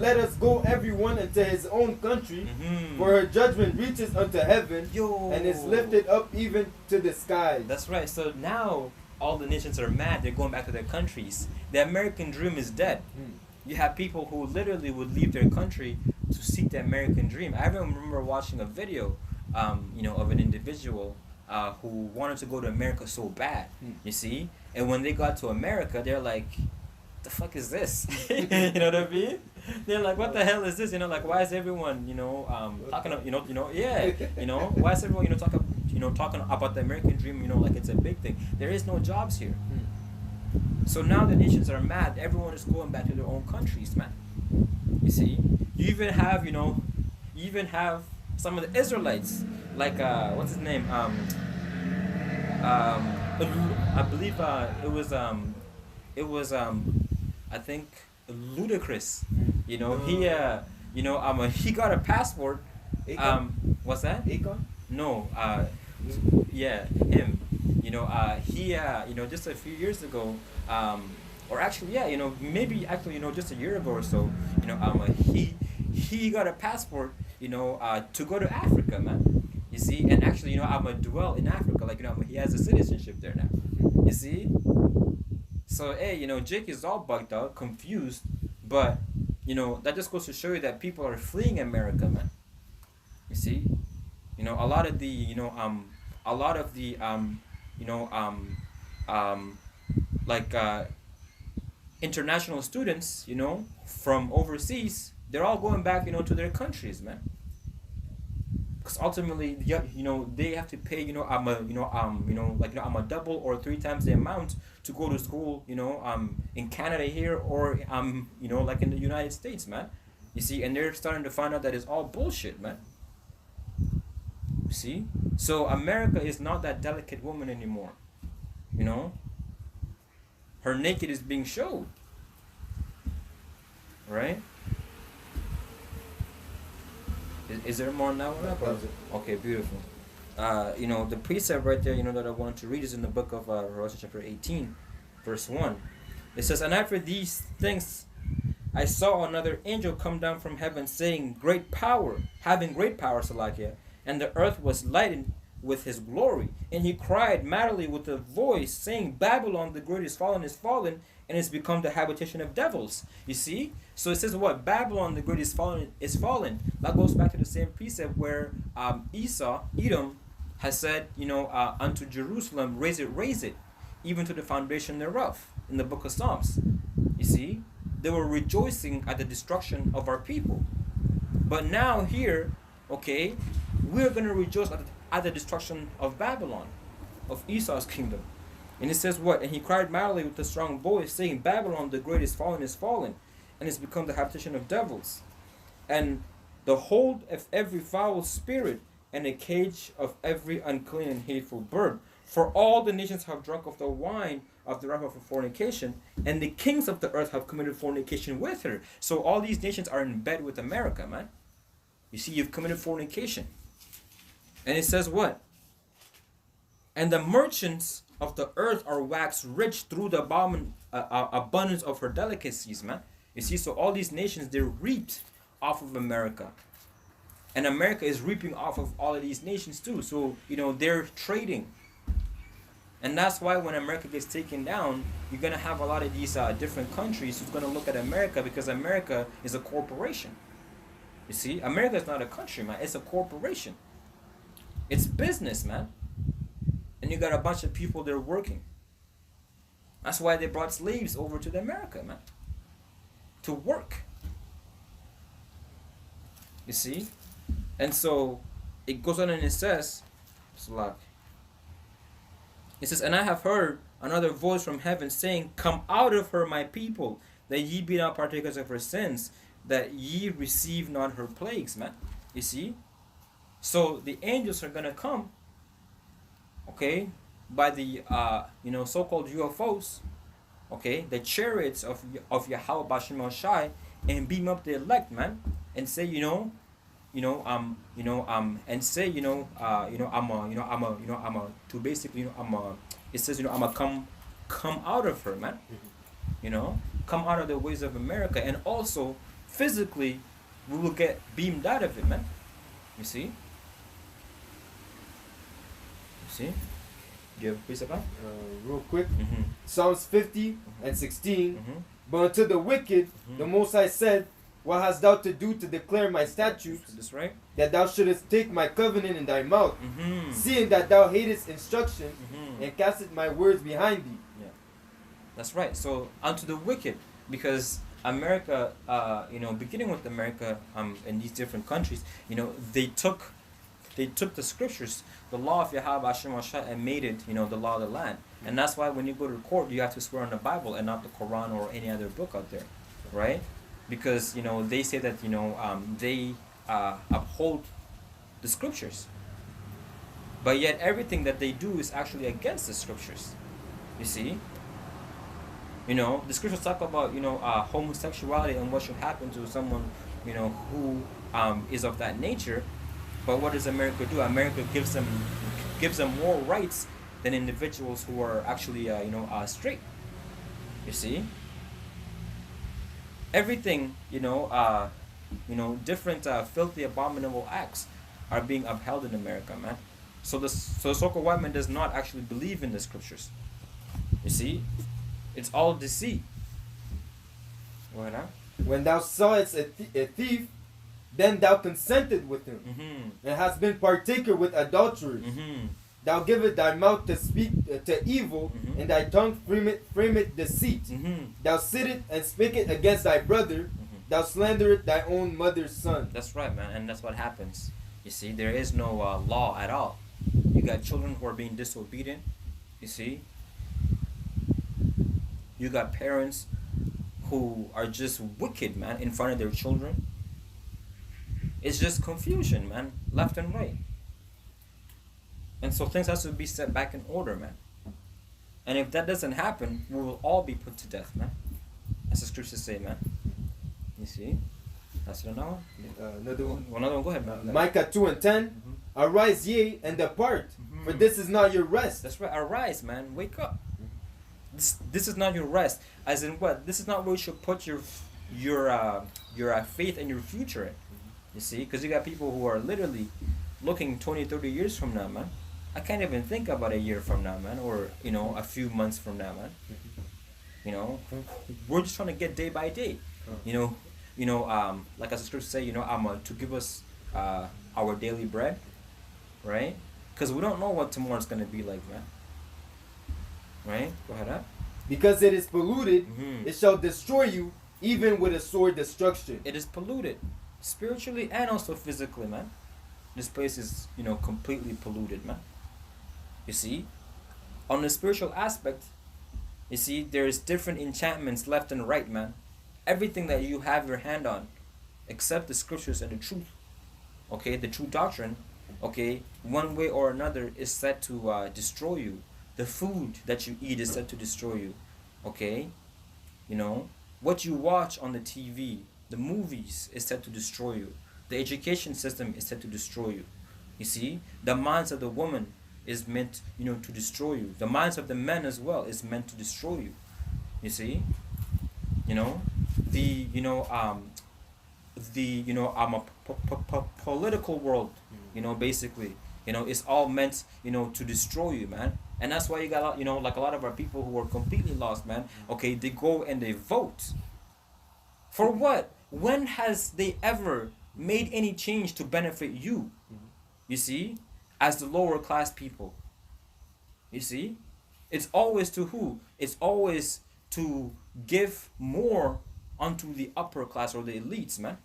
let us go everyone into his own country. Mm-hmm. For her judgment reaches unto heaven, Yo. and is lifted up even to the skies. That's right. So now all the nations are mad. They're going back to their countries. The American dream is dead. You have people who literally would leave their country to seek the American dream. I remember watching a video, of an individual who wanted to go to America so bad. You see, and when they got to America, they're like, "The fuck is this?" You know what I mean? They're like, "What the hell is this?" Like, why is everyone, talking, why is everyone, talking about the American dream, like it's a big thing. There is no jobs here. So now the nations are mad. Everyone is going back to their own countries, man. You see, you even have some of the Israelites, like what's his name? I believe it was I think Ludacris. He got a passport. What's that? Akon? No, yeah, him. He just a few years ago, or actually, yeah, maybe actually, just a year ago or so, he got a passport, to go to Africa, man. You see, and actually, dwell in Africa, like, he has a citizenship there now. You see? So, hey, Jake is all bugged out, confused, but, that just goes to show you that people are fleeing America, man. You see? A lot of the, international students, from overseas, they're all going back, to their countries, man. Because ultimately, they have to pay, I'm a double or 3 times the amount to go to school, in Canada here or, like in the United States, man. You see, and they're starting to find out that it's all bullshit, man. You see? So America is not that delicate woman anymore. Her naked is being showed. Right? Is there more now? Okay, beautiful. The precept right there, that I wanted to read is in the book of Revelation chapter 18, verse 1. It says, "And after these things I saw another angel come down from heaven, saying, having great power, Salakia, and the earth was lightened with his glory. And he cried mightily with a voice, saying, Babylon the great is fallen, and is become the habitation of devils." You see? So it says what? Babylon the great is fallen. That goes back to the same precept where Edom, has said, unto Jerusalem, raise it, even to the foundation thereof, in the book of Psalms. You see? They were rejoicing at the destruction of our people. But now here, okay, we're going to rejoice at the destruction of Babylon, of Esau's kingdom. And it says what? "And he cried mightily with a strong voice, saying, Babylon the great is fallen, and has become the habitation of devils, and the hold of every foul spirit, and a cage of every unclean and hateful bird. For all the nations have drunk of the wine of the wrath of her fornication, and the kings of the earth have committed fornication with her." So all these nations are in bed with America, man. You see, you've committed fornication. And it says what? "And the merchants of the earth are waxed rich through the abundance of her delicacies," man. You see, so all these nations, they reaped off of America. And America is reaping off of all of these nations too. So, they're trading. And that's why when America gets taken down, you're going to have a lot of these different countries who's going to look at America, because America is a corporation. You see, America is not a country, man. It's a corporation. It's business, man. and you got a bunch of people there working. That's why they brought slaves over to America, man, to work. You see? And so it goes on and it says, and I have heard another voice from heaven saying, come out of her, my people, that ye be not partakers of her sins, that ye receive not her plagues, man. You see? So the angels are gonna come, okay, by the so-called UFOs, okay, the chariots of Yahweh Bashem Shai, and beam up the elect, man, and say, and say, to basically, it says, I'm a come out of her, man, come out of the ways of America, and also physically we will get beamed out of it, man. You see? Do you have a piece of that? Real quick. Mm-hmm. Psalms 50 and 16. Mm-hmm. But unto the wicked, the Most High said, what hast thou to do to declare my statutes? That's right. That thou shouldest take my covenant in thy mouth, Mm-hmm. seeing that thou hatest instruction, Mm-hmm. and castest my words behind thee. Yeah, that's right. So unto the wicked, because America, beginning with America, in these different countries, they took the scriptures, the law of Yahweh Hashem Ashai, and made it, the law of the land. And that's why when you go to court, you have to swear on the Bible and not the Quran or any other book out there, right? Because they say that they uphold the scriptures, but yet everything that they do is actually against the scriptures. You see, the scriptures talk about homosexuality and what should happen to someone who is of that nature. But what does America do? America gives them more rights than individuals who are actually straight. You see, everything different filthy, abominable acts are being upheld in America, man. So the so-called white man does not actually believe in the scriptures. You see, it's all deceit. What? When thou sawest a thief, then thou consented with him, Mm-hmm. and hast been partaker with adulterers. Mm-hmm. Thou givest thy mouth to speak to evil, Mm-hmm. and thy tongue frameth deceit. Mm-hmm. Thou sittest and speakest against thy brother. Mm-hmm. Thou slanderest thy own mother's son. That's right, man, and that's what happens. You see, there is no law at all. You got children who are being disobedient. You see, you got parents who are just wicked, man, in front of their children. It's just confusion, man, left and right. And so things have to be set back in order, man. And if that doesn't happen, we will all be put to death, man. As the scriptures say, man. You see? That's another one. Another one. Another one. Go ahead, man. Micah 2 and 10. Mm-hmm. Arise ye and depart, for this is not your rest. That's right. Arise, man. Wake up. This is not your rest. As in what? This is not where you should put your faith and your future in. You see? Because you got people who are literally looking 20, 30 years from now, man. I can't even think about a year from now, man, or a few months from now, man. We're just trying to get day by day. Like as the scriptures say, to give us our daily bread, right? Because we don't know what tomorrow's gonna be like, man. Right? Go ahead, huh? Because it is polluted, Mm-hmm. it shall destroy you, even with a sword destruction. It is polluted, spiritually and also physically, man. This place is, completely polluted, man. You see, on the spiritual aspect, you see, there's different enchantments left and right, man. Everything that you have your hand on, except the scriptures and the truth, okay, the true doctrine, okay, one way or another is set to destroy you. The food that you eat is set to destroy you, okay? What you watch on the TV, the movies is set to destroy you. The education system is set to destroy you. You see, the minds of the woman is meant, to destroy you. The minds of the men as well is meant to destroy you. You see, political world, basically, it's all meant, to destroy you, man. And that's why you got, like a lot of our people who are completely lost, man. Okay, they go and they vote. For what? When has they ever made any change to benefit you? You see, as the lower class people. You see, it's always to who? It's always to give more unto the upper class or the elites, man.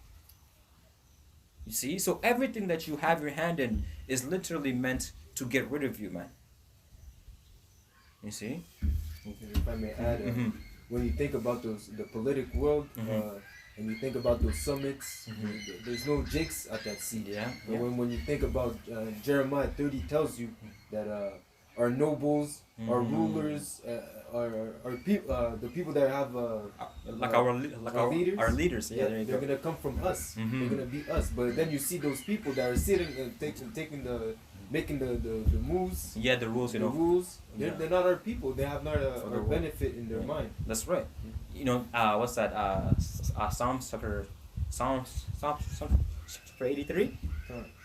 You see, so everything that you have your hand in is literally meant to get rid of you, man. You see. If I may add, Mm-hmm. when you think about the political world, Mhm. and you think about those summits, Mhm. there's no jakes at that seat. Yeah. But Yeah. when you think about Jeremiah 30 tells you that our nobles, our rulers, the people that have Like our leaders, our leaders. Yeah, there you they're go. gonna come from us. Mhm. They're gonna be us. But then you see those people that are sitting and making the moves, Yeah, the rules, the you know. rules. Yeah. They're not our people. They have not For the our world. benefit in their Yeah. mind. That's right. You know, what's that? Psalms chapter 83.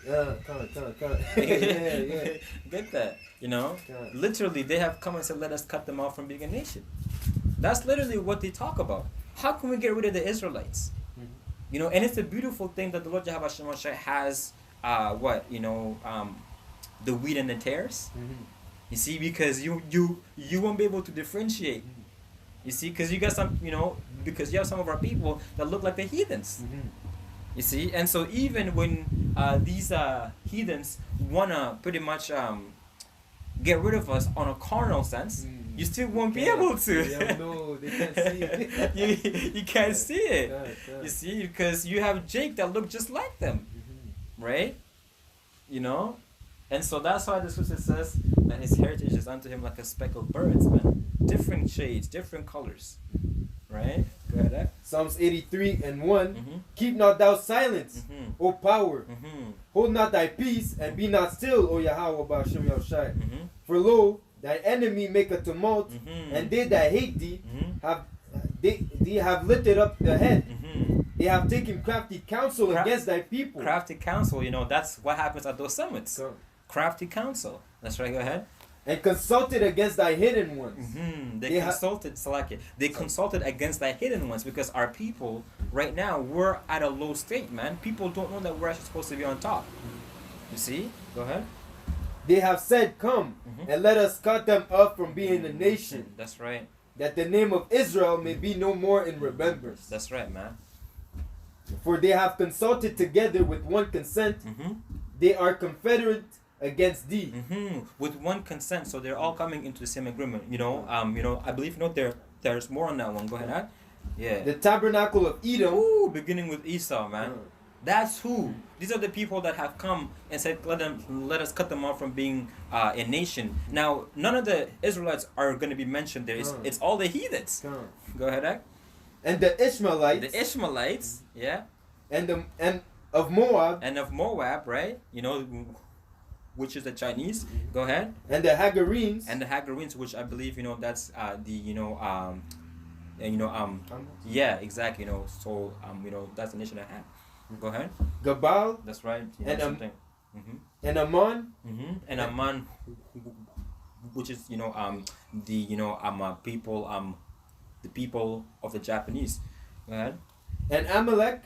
Yeah. Get that? You know, Yeah. literally, they have come and said, "Let us cut them off from being a nation." That's literally what they talk about. How can we get rid of the Israelites? You know, and it's a beautiful thing that the Lord Yahweh Shemashah has. The wheat and the tares. You see, because you won't be able to differentiate. You see, because you got some, because you have some of our people that look like the heathens. You see, and so even when these heathens wanna pretty much get rid of us on a carnal sense, you still won't be able to. No, they can't see it. you can't see it. Yeah. You see, because you have Jake that look just like them, right? You know, and so that's why the scripture says that his heritage is unto him like a speckled birds, man. Different shades, different colors, right? Go ahead. Psalms 83 and 1. Mm-hmm. Keep not thou silence, Mm-hmm. O power. Mm-hmm. Hold not thy peace, and be not still, O Yahweh Ba'ashem Yahushai. Mm-hmm. For lo, thy enemy make a tumult, Mm-hmm. and they that hate thee Mm-hmm. they have lifted up the head. Mm-hmm. They have taken crafty counsel against thy people. Crafty counsel, that's what happens at those summits. So, Crafty counsel. That's right. Go ahead. and consulted against thy hidden ones. Mm-hmm. They They consulted, Salakia. They consulted against thy hidden ones because our people right now we're at a low state, man. People don't know that we're actually supposed to be on top. You see? Go ahead. They have said, Come, and let us cut them up from being a nation, That's right. that the name of Israel may be no more in remembrance. That's right, man. For they have consulted together with one consent. Mm-hmm. They are confederate against thee. Mm-hmm. With one consent, so they're all coming into the same agreement. I believe there's more on that one. Go ahead, huh? Yeah. The tabernacle of Edom. Ooh, beginning with Esau, man. That's who. These are the people that have come and said, let us cut them off from being a nation. Now, none of the Israelites are going to be mentioned there. It's all the heathens. Go ahead, huh? And the Ishmaelites. The Ishmaelites, yeah. And of Moab. And of Moab, right? Which is the Chinese. Go ahead. And the Hagarenes. And the Hagarenes, which I believe, that's yeah, exactly, so that's the nation I have. Go ahead. Gabal. That's right. And something. and Ammon. And Amman, which is people the people of the Japanese. Go ahead. And Amalek,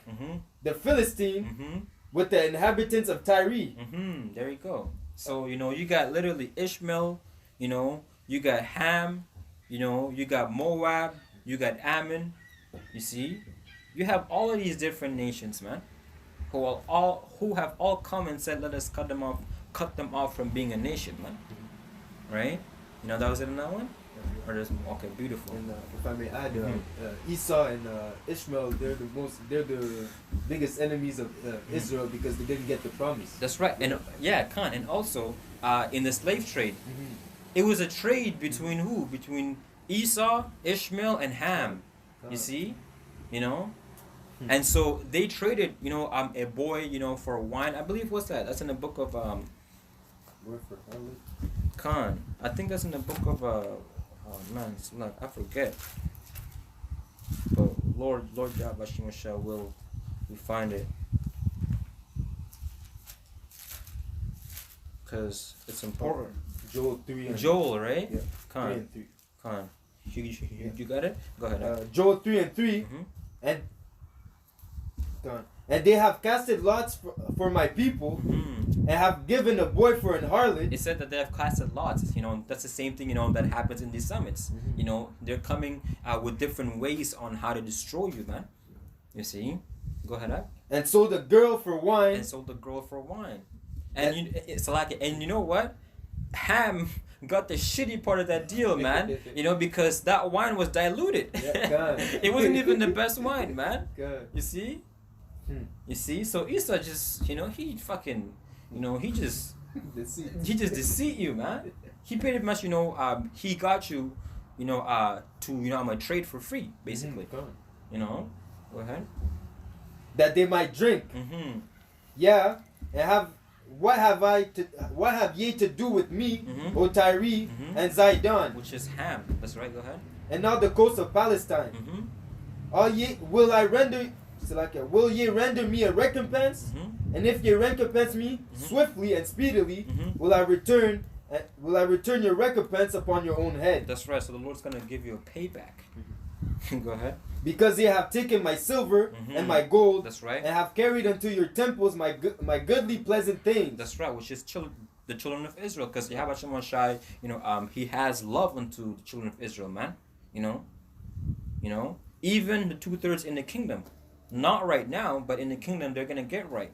the Philistine, with the inhabitants of Tyre. There you go. So you got literally Ishmael, you got Ham, you got Moab, you got Ammon. You see, you have all of these different nations, man, who have all come and said, let us cut them off from being a nation, man. Right? That was it in that one. Or there's okay, beautiful. And if I may add, Esau and Ishmael, they're the biggest enemies of Israel because they didn't get the promise. That's right. And Khan, and also in the slave trade, it was a trade between who? Between Esau, Ishmael, and Ham. You see, and so they traded, a boy, for wine. I believe what's that? That's in the book of Word for harlot. Khan. I think that's in the book of it's like I forget. But Lord Yahweh Shemashah will find it. Because it's important. Joel 3 and Joel, right? Yeah. 3 Khan. and 3. Khan. You got it? Go ahead. Joel 3 and 3. And God. And they have casted lots for my people, and have given a boy for an harlot. It said that they have casted lots. You know, that's the same thing, you know, that happens in these summits. You know, they're coming with different ways on how to destroy you, man. You see? Go ahead, up. And sold the girl for wine. And sold the girl for wine. And it's like, and you know what? Ham got the shitty part of that deal, man. You know, because that wine was diluted. Yeah, it wasn't even the best wine, man. God. You see? You see? So Esau just, you know, he fucking, you know, he just deceit you, man. He pretty much, you know, he got you, you know, to, you know, I'm gonna trade for free, basically. You know? Go ahead. That they might drink. Yeah, and what have ye to do with me, O Tyre and Zidon? Which is Ham. That's right, go ahead. And now the coast of Palestine. Will ye render me a recompense? And if ye recompense me swiftly and speedily, will I return your recompense upon your own head. That's right. So the Lord's gonna give you a payback. Go ahead. Because ye have taken my silver and my gold. That's right. And have carried unto your temples my goodly pleasant things. That's right. Which is the children of Israel. Because Yahweh Shemon Shai, you know, he has love unto the children of Israel, man. You know, even the 2/3 in the kingdom. Not right now, but in the kingdom they're gonna get right.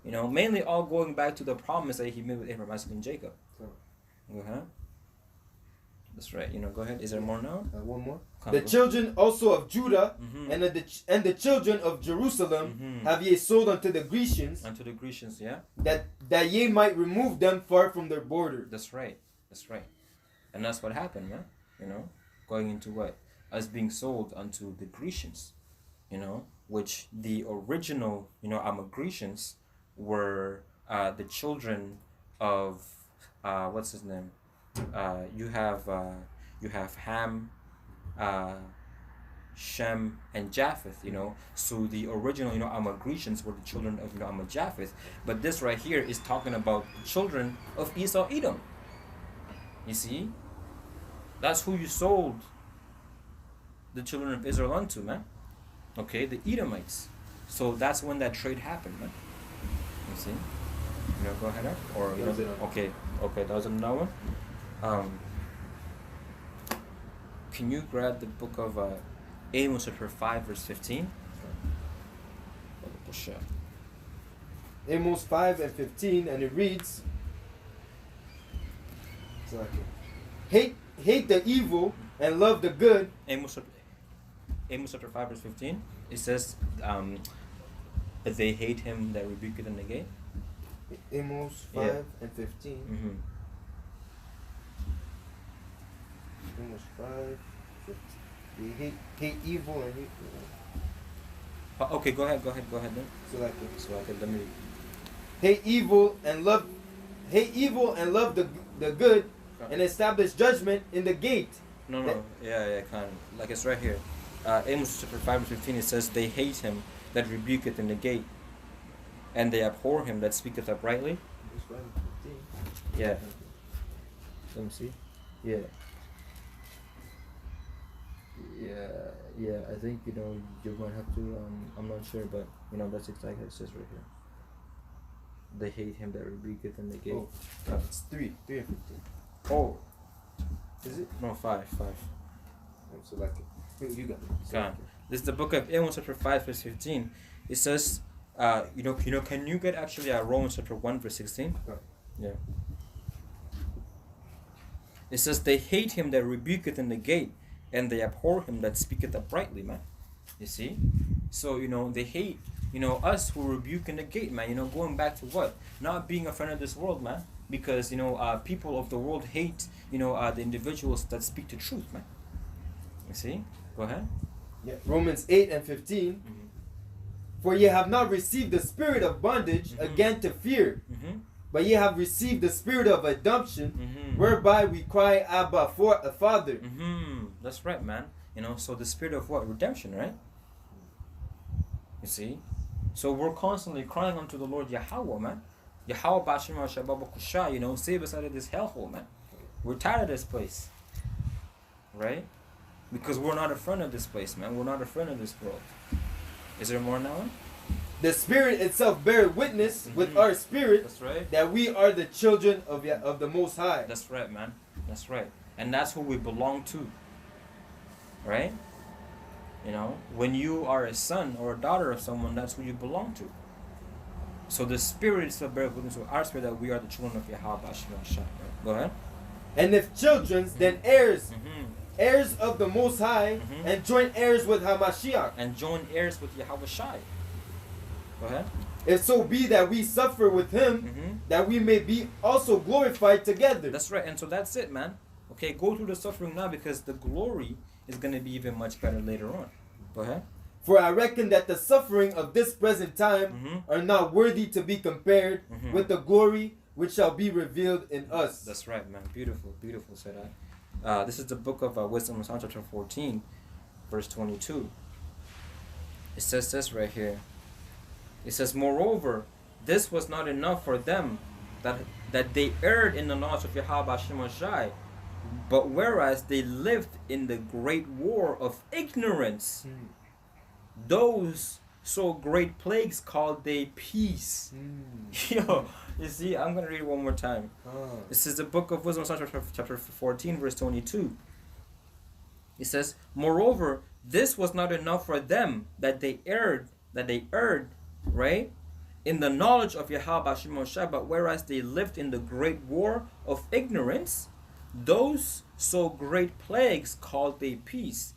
You know, mainly all going back to the promise that he made with Abraham, Isaac, and Jacob. Go ahead. That's right. You know, go ahead. Is there more now? One more. The children also of Judah and the children of Jerusalem have ye sold unto the Grecians. Unto the Grecians, yeah. That ye might remove them far from their border. That's right. That's right. And that's what happened, man. You know, going into what? Us being sold unto the Grecians. You know, which the original, you know, Grecians were the children of what's his name? You have Ham, Shem, and Japheth. You know, so the original, you know, Grecians were the children of, you know, Japheth. But this right here is talking about the children of Esau, Edom. You see, that's who you sold the children of Israel unto, man. Okay, the Edomites. So that's when that trade happened, man. You see? You know, go ahead, or you know, okay, that was another one. Can you grab the book of Amos chapter 5 verse 15? Amos 5 and 15, and it reads, hate the evil and love the good. Amos chapter 5 verse 15. It says that they hate him that rebuketh in the gate. Amos 5 and 15. Amos 5, 15. They hate evil and hate. Okay, go ahead then. So let me. Hate evil and love the good, and establish judgment in the gate. No. Yeah, kind of. Like it's right here. Amos chapter 5 verse 15. It says they hate him that rebuketh in the gate, and they abhor him that speaketh uprightly. Yeah. Let me see. Yeah. I think, you know, you might have to, I'm not sure, but, you know, that's exactly what it says right here. They hate him that rebuketh in the gate. Oh, it's 3 and 15. Oh. Is it? No, 5. So like it. You got it. God. This is the book of Amos chapter 5 verse 15. It says, you know, can you get actually Romans chapter 1 verse 16? Yeah. It says they hate him that rebuketh in the gate, and they abhor him that speaketh uprightly, man. You see? So, you know, they hate, you know, us who rebuke in the gate, man. You know, going back to what? Not being a friend of this world, man. Because, you know, people of the world hate, you know, the individuals that speak the truth, man. You see? Go ahead. Yeah. Romans 8 and 15. For ye have not received the spirit of bondage again to fear, but ye have received the spirit of adoption, whereby we cry, Abba, for a Father. That's right, man. You know, so the spirit of what? Redemption, right? You see? So we're constantly crying unto the Lord Yahweh, man. Yahweh Bashim Shabbat Kusha, you know, save us out of this hellhole, man. We're tired of this place. Right? Because we're not a friend of this place, man. We're not a friend of this world. Is there more now? The Spirit itself bear witness with Mhm. our spirit That's right. that we are the children of the Most High. That's right, man. That's right. And that's who we belong to. Right? You know, when you are a son or a daughter of someone, that's who you belong to. So the Spirit is a bear witness with our spirit that we are the children of Yahweh. Go ahead. And if children, then heirs, Mm-hmm. heirs of the Most High, Mhm. and joint heirs with Hamashiach. And join heirs with Yahweh Shai. Go ahead. If so be that we suffer with him, Mm-hmm. that we may be also glorified together. That's right. And so that's it, man. Okay, go through the suffering now because the glory is going to be even much better later on. Go ahead. For I reckon that the suffering of this present time Mhm. are not worthy to be compared Mhm. with the glory which shall be revealed in us. That's right, man. Beautiful, beautiful, said I. This is the book of Wisdom, Psalm chapter 14, verse 22. It says this right here. It says, moreover, this was not enough for them that they erred in the knowledge of Yahweh Shai, but whereas they lived in the great war of ignorance, those so great plagues called they peace. Yo, you see, I'm going to read it one more time. This is the book of Wisdom, chapter 14, verse 22. It says, moreover, this was not enough for them that they erred, right, in the knowledge of Yahweh Shai, but whereas they lived in the great war of ignorance, those so great plagues called they peace.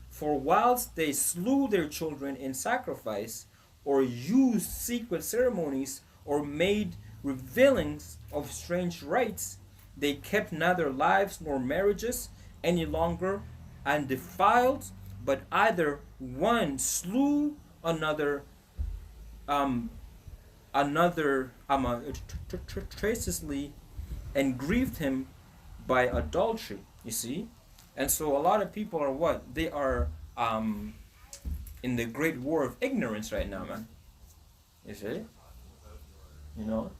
For whilst they slew their children in sacrifice, or used secret ceremonies, or made revealings of strange rites, they kept neither lives nor marriages any longer, and defiled, but either one slew another, tracelessly, and grieved him by adultery. You see, and so a lot of people are what they are in the great war of ignorance right now, man. You see, you know.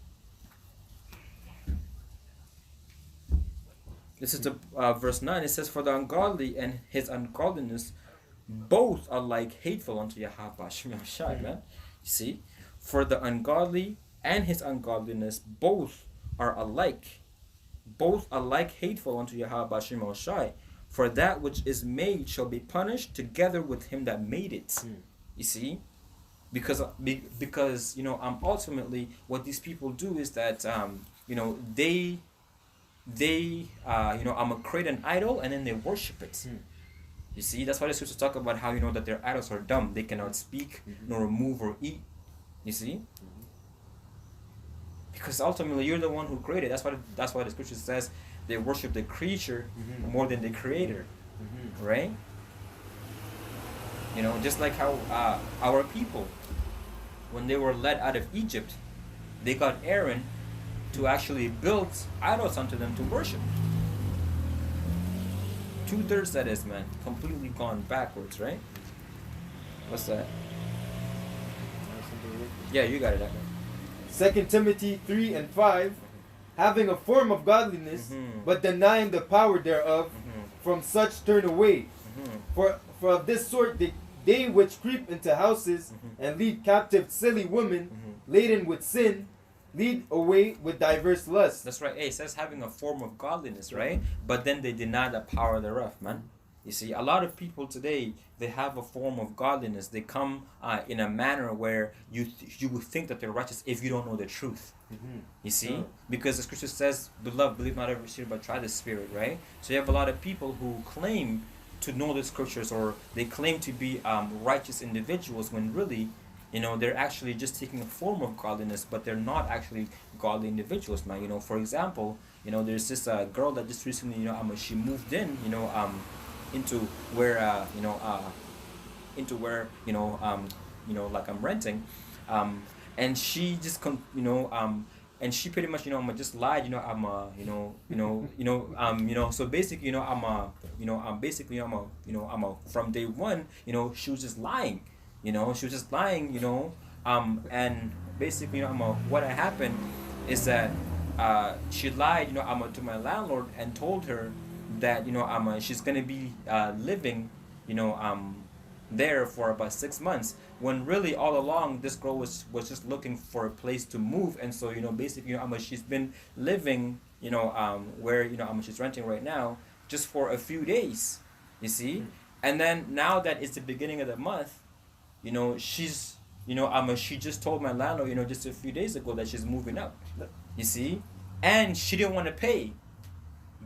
This is the verse 9. It says, for the ungodly and his ungodliness both are like hateful unto Yahweh Shai, man. You see, for the ungodly and his ungodliness both are alike hateful unto Yahweh Shai. For that which is made shall be punished together with him that made it. You see, because you know, ultimately what these people do is that you know, they you know, create an idol and then they worship it. You see, that's why the scriptures talk about how, you know, that their idols are dumb. They cannot speak, nor move or eat. You see? Because ultimately you're the one who created. That's why the scripture says they worship the creature more than the creator. Right? You know, just like how our people, when they were led out of Egypt, they got Aaron to actually build idols unto them to worship. 2/3 that is, man. Completely gone backwards, right? What's that? Yeah, you got it, Akram. 2 Timothy 3 and 5, having a form of godliness, but denying the power thereof, from such turn away. For of this sort they which creep into houses and lead captive silly women, laden with sin, lead away with diverse lusts. That's right. Hey, it says having a form of godliness, right? But then they deny the power thereof, man. You see, a lot of people today, they have a form of godliness. They come in a manner where you would think that they're righteous if you don't know the truth. You see? Because the scripture says, beloved, believe not every spirit, but try the spirit, right? So you have a lot of people who claim to know the scriptures, or they claim to be righteous individuals, when really, you know, they're actually just taking a form of godliness, but they're not actually godly individuals, man. You know, for example, you know, there's this girl that just recently, you know, she moved in, you know, into where, like I'm renting, and she just, and she pretty much, you know, just lied, you know, so basically, you know, from day one, you know, she was just lying. You know, she was just lying, you know, and basically, you know, what had happened is that she lied, you know, to my landlord, and told her that, you know, she's gonna be living, you know, there for about 6 months, when really all along this girl was just looking for a place to move. And so, basically, she's been living, where, she's renting right now, just for a few days, you see. And then now that it's the beginning of the month, she's, she just told my landlord, just a few days ago, that she's moving out, you see. And she didn't want to pay.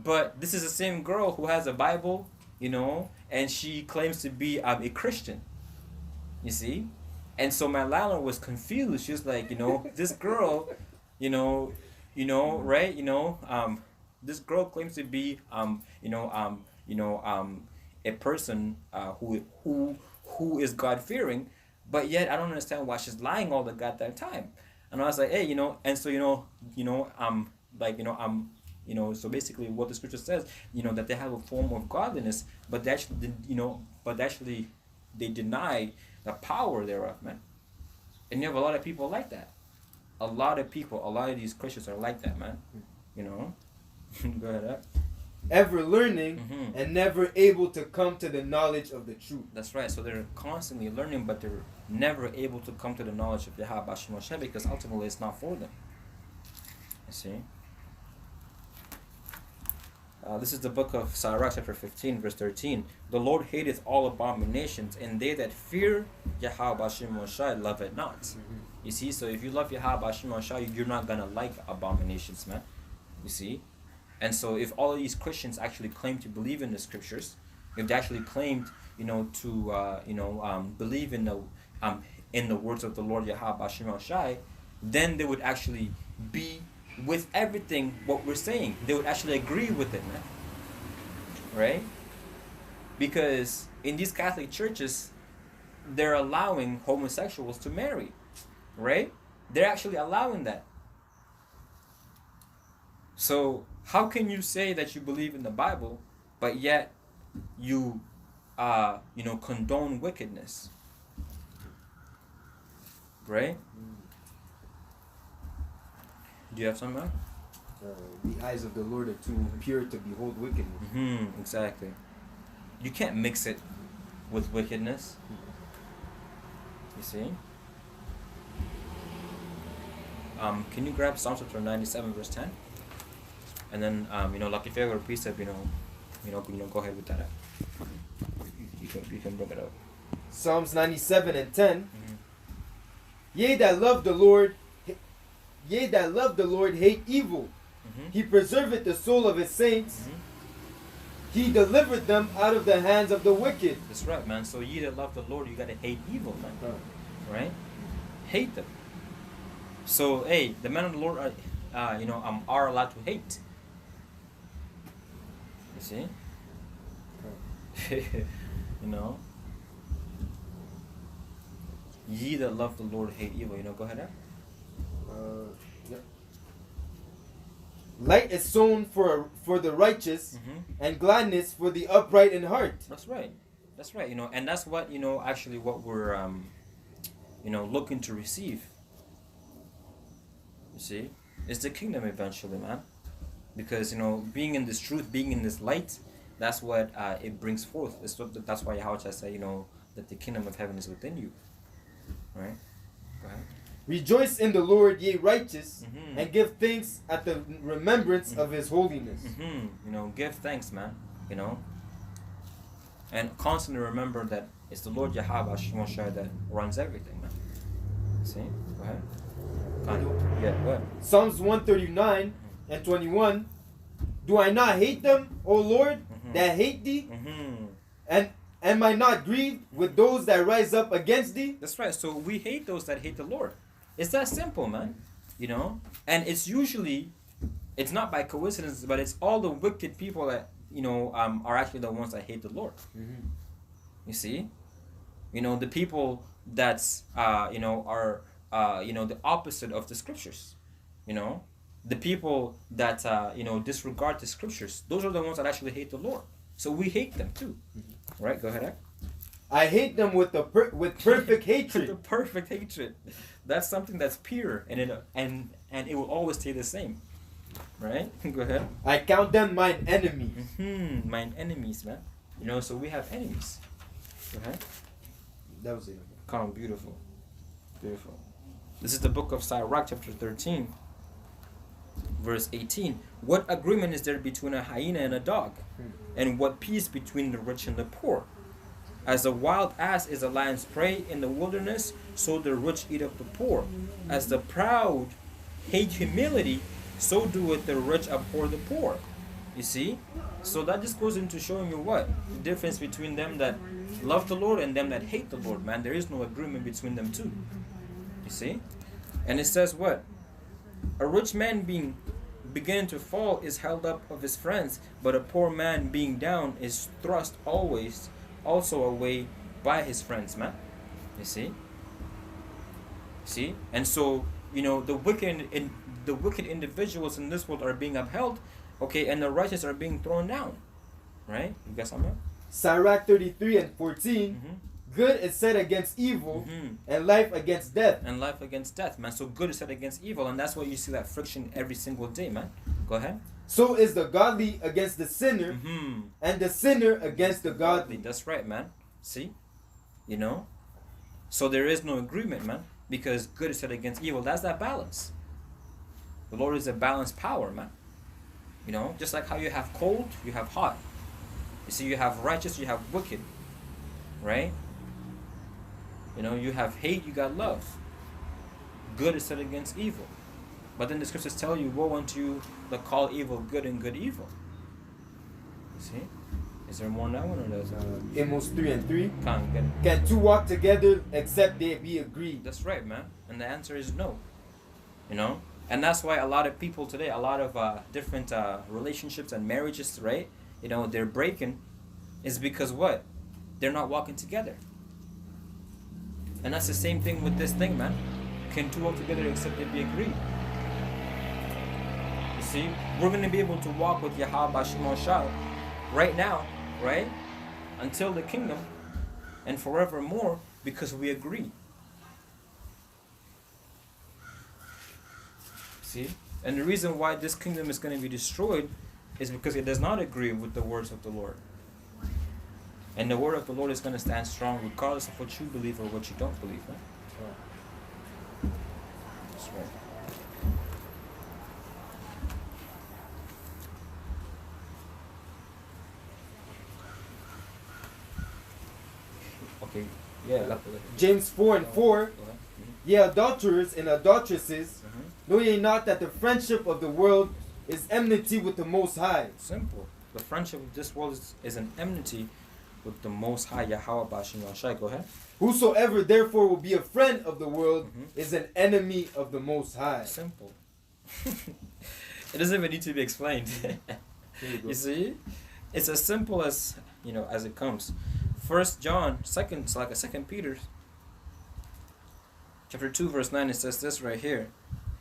But this is the same girl who has a Bible, and she claims to be a Christian, you see. And so my landlord was confused. She was like, this girl, right, this girl claims to be, a person who is God fearing, but yet I don't understand why she's lying all the goddamn time. And I was like, hey, and so so basically what the scripture says, that they have a form of godliness, but they actually, they deny the power thereof, man. And you have a lot of people like that. A lot of these Christians are like that, man. Go ahead. Ever learning and never able to come to the knowledge of the truth. That's right. So they're constantly learning, but they're never able to come to the knowledge of Yahweh Bashim Moshe, because ultimately it's not for them. You see? This is the book of Sirach, chapter 15, verse 13. The Lord hateth all abominations, and they that fear Yahweh Bashim Moshe love it not. You see? So if you love Yahweh Bashim Moshe, you're not going to like abominations, man. You see? And so if all of these Christians actually claim to believe in the scriptures, if they actually claimed, to believe in the words of the Lord Yahweh Bashim Moshe, then they would actually be with everything what we're saying. They would actually agree with it, man. Right? Because in these Catholic churches, they're allowing homosexuals to marry. Right? They're actually allowing that. So how can you say that you believe in the Bible, but yet you condone wickedness? Right? Do you have something, man? The eyes of the Lord are too pure to behold wickedness. Exactly. You can't mix it with wickedness. You see? Can you grab Psalm chapter 97, verse 10? And then, like if you have a precept, go ahead with that. You can bring it up. Psalms 97 and 10. Ye that love the Lord hate evil. He preserveth the soul of his saints. He delivered them out of the hands of the wicked. That's right, man. So ye that love the Lord, you gotta hate evil, man. Right? Hate them. So, hey, the men of the Lord are allowed to hate. You see? Ye that love the Lord hate evil. Go ahead. Yep. Light is sown for the righteous, and gladness for the upright in heart. That's right. And that's what actually what we're looking to receive. You see, it's the kingdom eventually, man. Because being in this truth, being in this light, that's what it brings forth. That's why Yahweh said, that the kingdom of heaven is within you. Right? Go ahead. Rejoice in the Lord, ye righteous, and give thanks at the remembrance of his holiness. Give thanks, man. And constantly remember that it's the Lord Yahweh Shemosha that runs everything, man. See? Go ahead. Yeah, go ahead. Psalms 139 and 21. Do I not hate them, O Lord, that hate thee? And am I not grieved with those that rise up against thee? That's right. So we hate those that hate the Lord. It's that simple, man. And it's usually, it's not by coincidence, but it's all the wicked people that are actually the ones that hate the Lord. You see, the people that's are the opposite of the scriptures. The people that disregard the scriptures. Those are the ones that actually hate the Lord. So we hate them too. Right? Go ahead. I hate them with perfect hatred. The perfect hatred. That's something that's pure, and it will always stay the same. Right? Go ahead. I count them mine enemies. Mine enemies, man. So we have enemies. Go ahead. That was it. Come, beautiful. Beautiful. This is the book of Sirach, chapter 13, verse 18. What agreement is there between a hyena and a dog? And what peace between the rich and the poor? As the wild ass is a lion's prey in the wilderness, so the rich eat up the poor. As the proud hate humility, so doeth the rich abhor the poor. You see? So that just goes into showing you what? The difference between them that love the Lord and them that hate the Lord, man. There is no agreement between them two. You see? And it says what? A rich man beginning to fall is held up of his friends, but a poor man being down is thrust always also away by his friends, man. You see? See? And so, the wicked individuals in this world are being upheld, okay, and the righteous are being thrown down. Right? You got something? Sirach 33 and 14. Good is set against evil, and life against death. And life against death, man. So good is set against evil, and that's why you see that friction every single day, man. Go ahead. So is the godly against the sinner, and the sinner against the godly. That's right, man. See? So there is no agreement, man, because good is set against evil. That's that balance. The Lord is a balanced power, man. Just like how you have cold, you have hot. You see, you have righteous, you have wicked. Right? You have hate, you got love. Good is set against evil. But then the scriptures tell you, woe unto you that call evil good and good evil. You see? Is there more on that one or does Amos 3 and 3. Can Can two walk together except they be agreed? That's right, man. And the answer is no. And that's why a lot of people today, a lot of different relationships and marriages, right? They're breaking. Is because what? They're not walking together. And that's the same thing with this thing, man. Can two walk together except they be agreed? You see, we're going to be able to walk with Yahweh Bashim Shah right now, right? Until the kingdom and forevermore because we agree. See? And the reason why this kingdom is going to be destroyed is because it does not agree with the words of the Lord. And the word of the Lord is going to stand strong regardless of what you believe or what you don't believe. Right? That's right. Okay. Yeah. James 4 and 4. Ye adulterers and adulteresses, know ye not that the friendship of the world is enmity with the Most High? Simple. The friendship of this world is an enmity with the Most High, Yahweh Bashim Yashai. Go ahead. Whosoever therefore will be a friend of the world is an enemy of the Most High. Simple. It doesn't even need to be explained. You see? It's as simple as it comes. 1 John, second Peter, chapter 2, verse 9, it says this right here.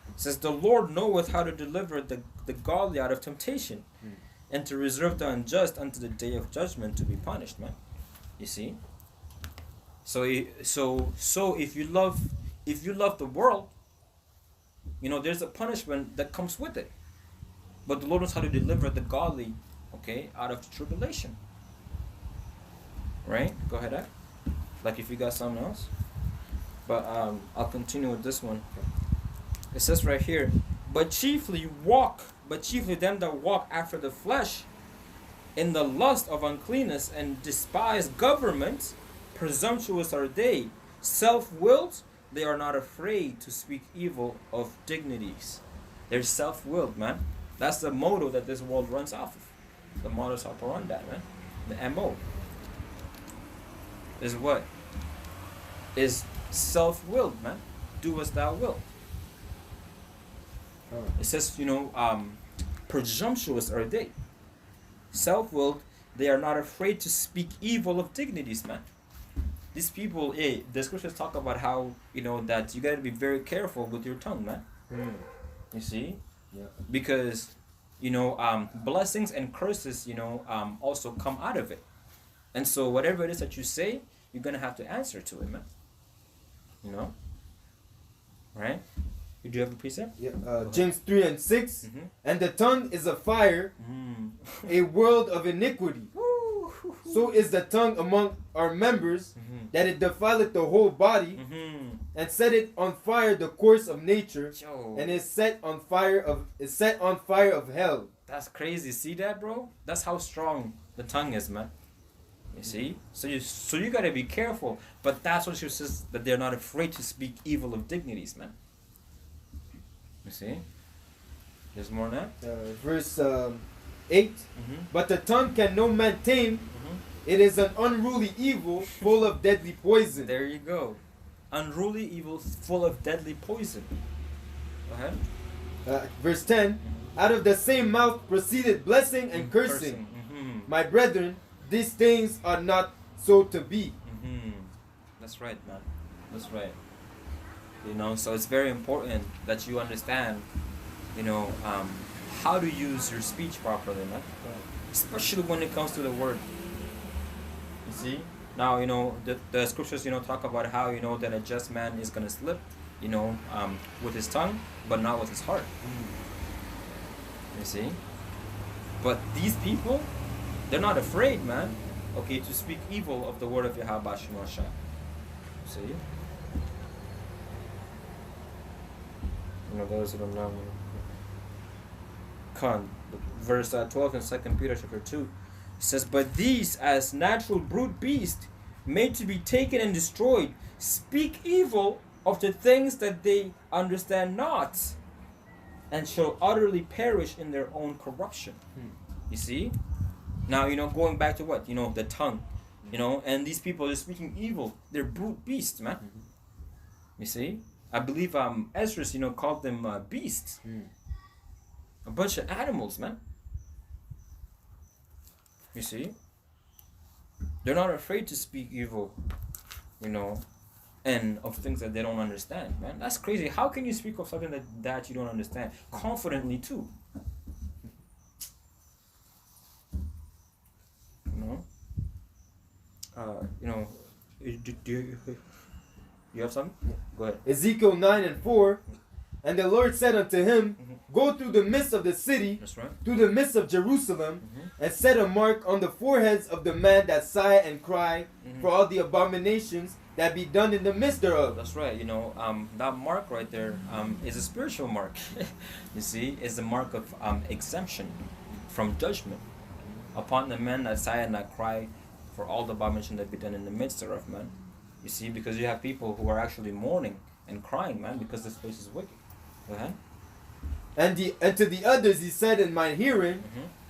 It says, the Lord knoweth how to deliver the godly out of temptation, and to reserve the unjust unto the day of judgment to be punished, man. You see? So if you love the world, there's a punishment that comes with it. But the Lord knows how to deliver the godly, okay, out of tribulation. Right? Go ahead, Ak. Like if you got something else. But I'll continue with this one. It says right here, but chiefly them that walk after the flesh in the lust of uncleanness and despise government, presumptuous are they, self-willed, they are not afraid to speak evil of dignities. They're self-willed, man. That's the motto that this world runs off of. The modus operandi, man. The MO. Is what? Is self-willed, man. Do as thou wilt. It says, presumptuous are they. Self-willed, they are not afraid to speak evil of dignities, man. These people, the scriptures talk about how, that you got to be very careful with your tongue, man. You see? Yeah. Because, blessings and curses, also come out of it. And so whatever it is that you say, you're going to have to answer to it, man. Right? Do you have a precept? Yeah. James 3 and 6. And the tongue is a fire, a world of iniquity. Woo! so is the tongue among our members, Mhm. that it defileth the whole body, Mhm. and setteth on fire the course of nature, Yo, and is set on fire of hell. that's crazy. See that, bro? That's how strong the tongue is, man. You see? So you gotta be careful. But that's what she says, that they're not afraid to speak evil of dignities, man. You see? There's more than that. Verse 8. Mm-hmm. But the tongue can no man tame. Mm-hmm. It is an unruly evil, full of deadly poison. There you go. Unruly evil full of deadly poison. Go ahead. Verse 10. Out of the same mouth proceeded blessing and cursing. Mm-hmm. My brethren, these things are not so to be. Mm-hmm. That's right, man. That's right. You know, so it's very important that you understand, you know, how to use your speech properly, man. Especially when it comes to the word. You see? Now, you know, the scriptures, you know, talk about how, you know, that a just man is going to slip, you know, with his tongue, but not with his heart. You see? But these people, they're not afraid, man, okay, to speak evil of the word of Yahweh Shemosha. See? You know, those who don't know. Verse 12 in 2 Peter chapter 2 says, but these, as natural brute beasts, made to be taken and destroyed, speak evil of the things that they understand not, and shall utterly perish in their own corruption. You see? Now, you know, going back to what? You know, the tongue. You know, and these people are speaking evil. They're brute beasts, man. You see? I believe Ezra, you know, called them beasts. A bunch of animals, man. You see? They're not afraid to speak evil, you know, and of things that they don't understand, man. That's crazy. How can you speak of something that you don't understand confidently too? You know, do you have something? Yeah. Go ahead. Ezekiel 9 and 4. And the Lord said unto him, go through the midst of the city, that's right, through the midst of Jerusalem, and set a mark on the foreheads of the man that sigh and cry for all the abominations that be done in the midst thereof. That's right. You know, that mark right there is a spiritual mark. You see, it's the mark of exemption from judgment upon the men that sigh and that cry for all the abomination that be done in the midst thereof, man. You see, because you have people who are actually mourning and crying, man, because this place is wicked. Go ahead. And to the others he said in my hearing,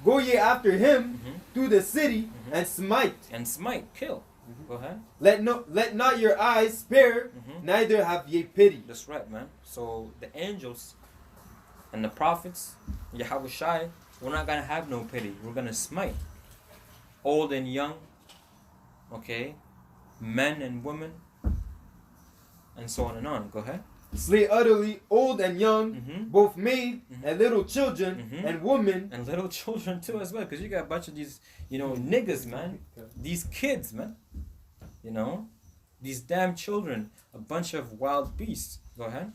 go ye after him through the city and smite. And smite, kill. Go ahead. Let not your eyes spare, neither have ye pity. That's right, man. So the angels and the prophets, Yahweh Shai, we're not gonna have no pity. We're gonna smite old and young, okay, men and women, and so on and on. Go ahead. Slay utterly old and young, both maid and little children and women. And little children too as well, because you got a bunch of these, you know, niggas, man. These kids, man. You know? These damn children. A bunch of wild beasts. Go ahead.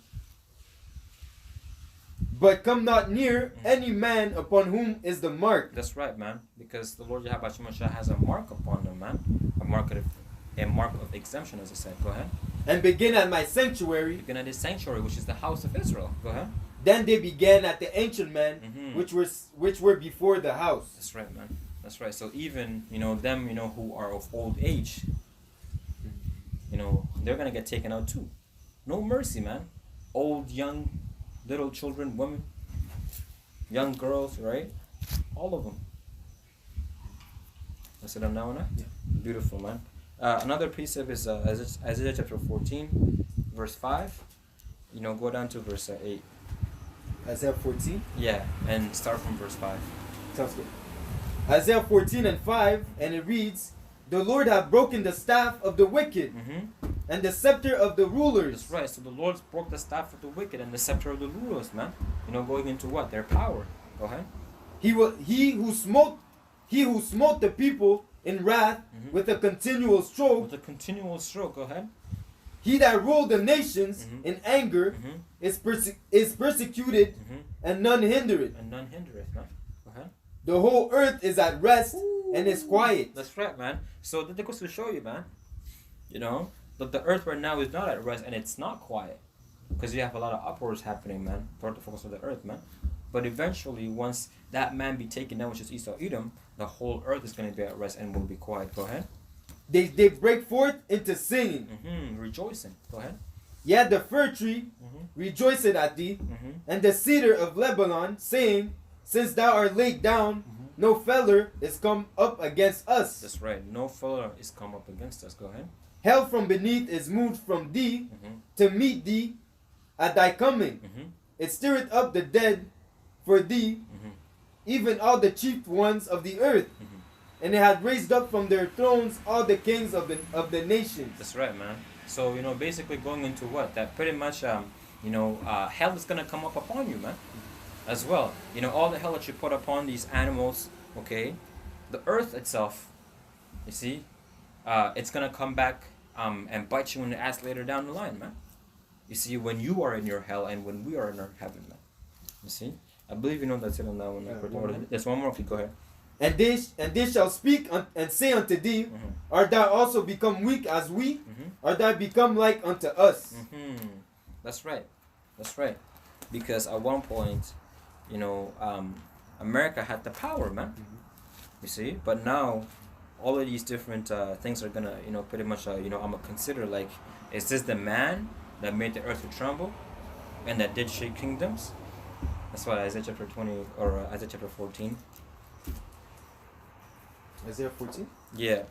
But come not near any man upon whom is the mark. That's right, man. Because the Lord Yahweh Shemosha has a mark upon them, man. A mark of exemption, as I said. Go ahead. And begin at my sanctuary. Begin at his sanctuary, which is the house of Israel. Go ahead. Then they began at the ancient men, which were before the house. That's right, man. That's right. So even, you know, them, you know, who are of old age, you know, they're gonna get taken out too. No mercy, man. Old, young, little children, women, young girls, right? All of them. That's it. I'm now on. Yeah. Beautiful, man. Another precept is Isaiah chapter 14, verse 5. You know, go down to verse 8. Isaiah 14? Yeah, and start from verse 5. Sounds good. Isaiah 14 and 5, and it reads, the Lord hath broken the staff of the wicked, and the scepter of the rulers. That's right. So the Lord broke the staff of the wicked and the scepter of the rulers, man. You know, going into what? Their power. Go ahead. He who smote the people in wrath with a continual stroke. With a continual stroke. Go ahead. He that ruled the nations in anger is persecuted, and none hinder it. And none hinder it, man. Go ahead. The whole earth is at rest, and is quiet. That's right, man. So that goes to show you, man. You know, that the earth right now is not at rest and it's not quiet. Because you have a lot of uproars happening, man, throughout the focus of the earth, man. But eventually, once that man be taken down, which is Esau Edom, the whole earth is going to be at rest and will be quiet. Go ahead. They break forth into singing. Rejoicing. Go ahead. Yeah, the fir tree rejoiceth at thee, and the cedar of Lebanon, saying, since thou art laid down, no feller is come up against us. That's right. No feller is come up against us. Go ahead. Hell from beneath is moved from thee to meet thee at thy coming. It stirreth up the dead for thee, even all the chief ones of the earth. And it had raised up from their thrones all the kings of the nations. That's right, man. So, you know, basically going into what? That pretty much, hell is going to come up upon you, man, as well. You know, all the hell that you put upon these animals, okay? The earth itself, you see, it's going to come back and bite you in the ass later down the line, man. You see, when you are in your hell and when we are in our heaven, man. You see? I believe you know that's it on that one. There's one more. Okay, go ahead. And they shall speak and say unto thee, art thou also become weak as we? Art thou become like unto us? That's right. That's right. Because at one point, you know, America had the power, man. You see? But now, all of these different things are gonna, you know, pretty much, I'm gonna consider, like, is this the man that made the earth to tremble and that did shake kingdoms? That's why Isaiah chapter 20 or Isaiah chapter 14. Isaiah 14? Yeah.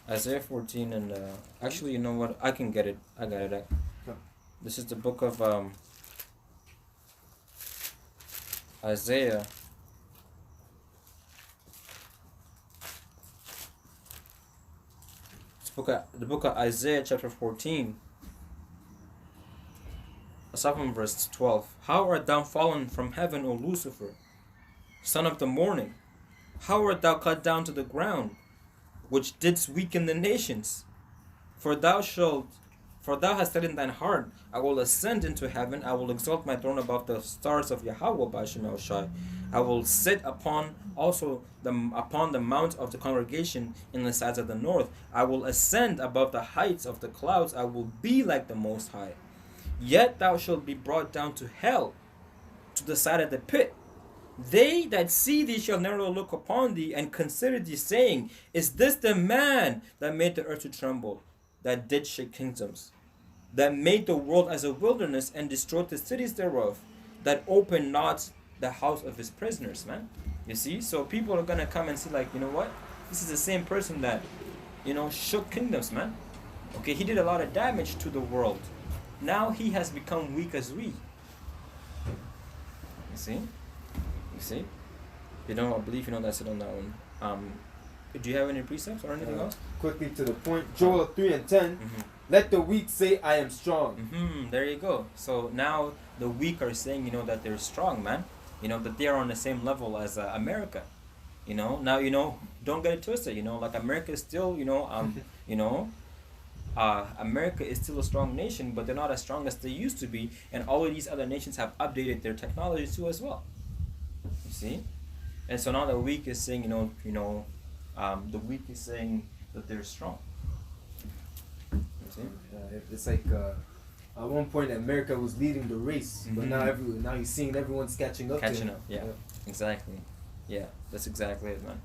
Isaiah 14 and actually, you know what? I can get it. I got it. This is the book of Isaiah. The book of Isaiah chapter 14. Start from verse 12. How art thou fallen from heaven, O Lucifer, son of the morning? How art thou cut down to the ground, which didst weaken the nations? For thou hast said in thine heart, I will ascend into heaven, I will exalt my throne above the stars of Yahweh by Shemel Shai. I will sit upon the mount of the congregation in the sides of the north. I will ascend above the heights of the clouds, I will be like the Most High. Yet thou shalt be brought down to hell, to the side of the pit. They that see thee shall never look upon thee and consider thee, saying, is this the man that made the earth to tremble, that did shake kingdoms, that made the world as a wilderness and destroyed the cities thereof, that opened not the house of his prisoners, man? You see? So people are going to come and see, like, you know what? This is the same person that, you know, shook kingdoms, man. Okay, he did a lot of damage to the world. Now he has become weak as we. You see? You see? You know, I believe you know that's it on that one. Do you have any precepts or anything else? Quickly to the point. Joel 3 and 10. Let the weak say, I am strong. There you go. So now the weak are saying, you know, that they're strong, man. You know, that they are on the same level as America. You know, now, you know, don't get it twisted. You know, like America is still, you know, America is still a strong nation, but they're not as strong as they used to be, and all of these other nations have updated their technology too as well. You see, and so now the weak is saying, the weak is saying that they're strong. You see, it's like at one point America was leading the race, but now you're seeing everyone's catching up. Yeah, exactly. Yeah, that's exactly it, man.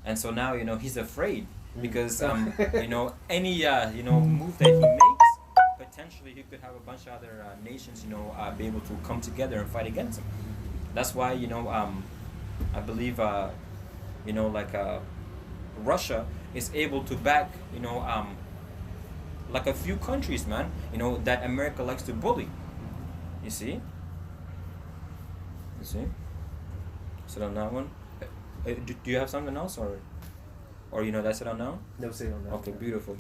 And so now, you know, he's afraid. Because any move that he makes, potentially he could have a bunch of other nations, be able to come together and fight against him. That's why, I believe Russia is able to back like a few countries, man, that America likes to bully. You see? So on that one, do you have something else or that's it on now? No, say on now. Okay, beautiful.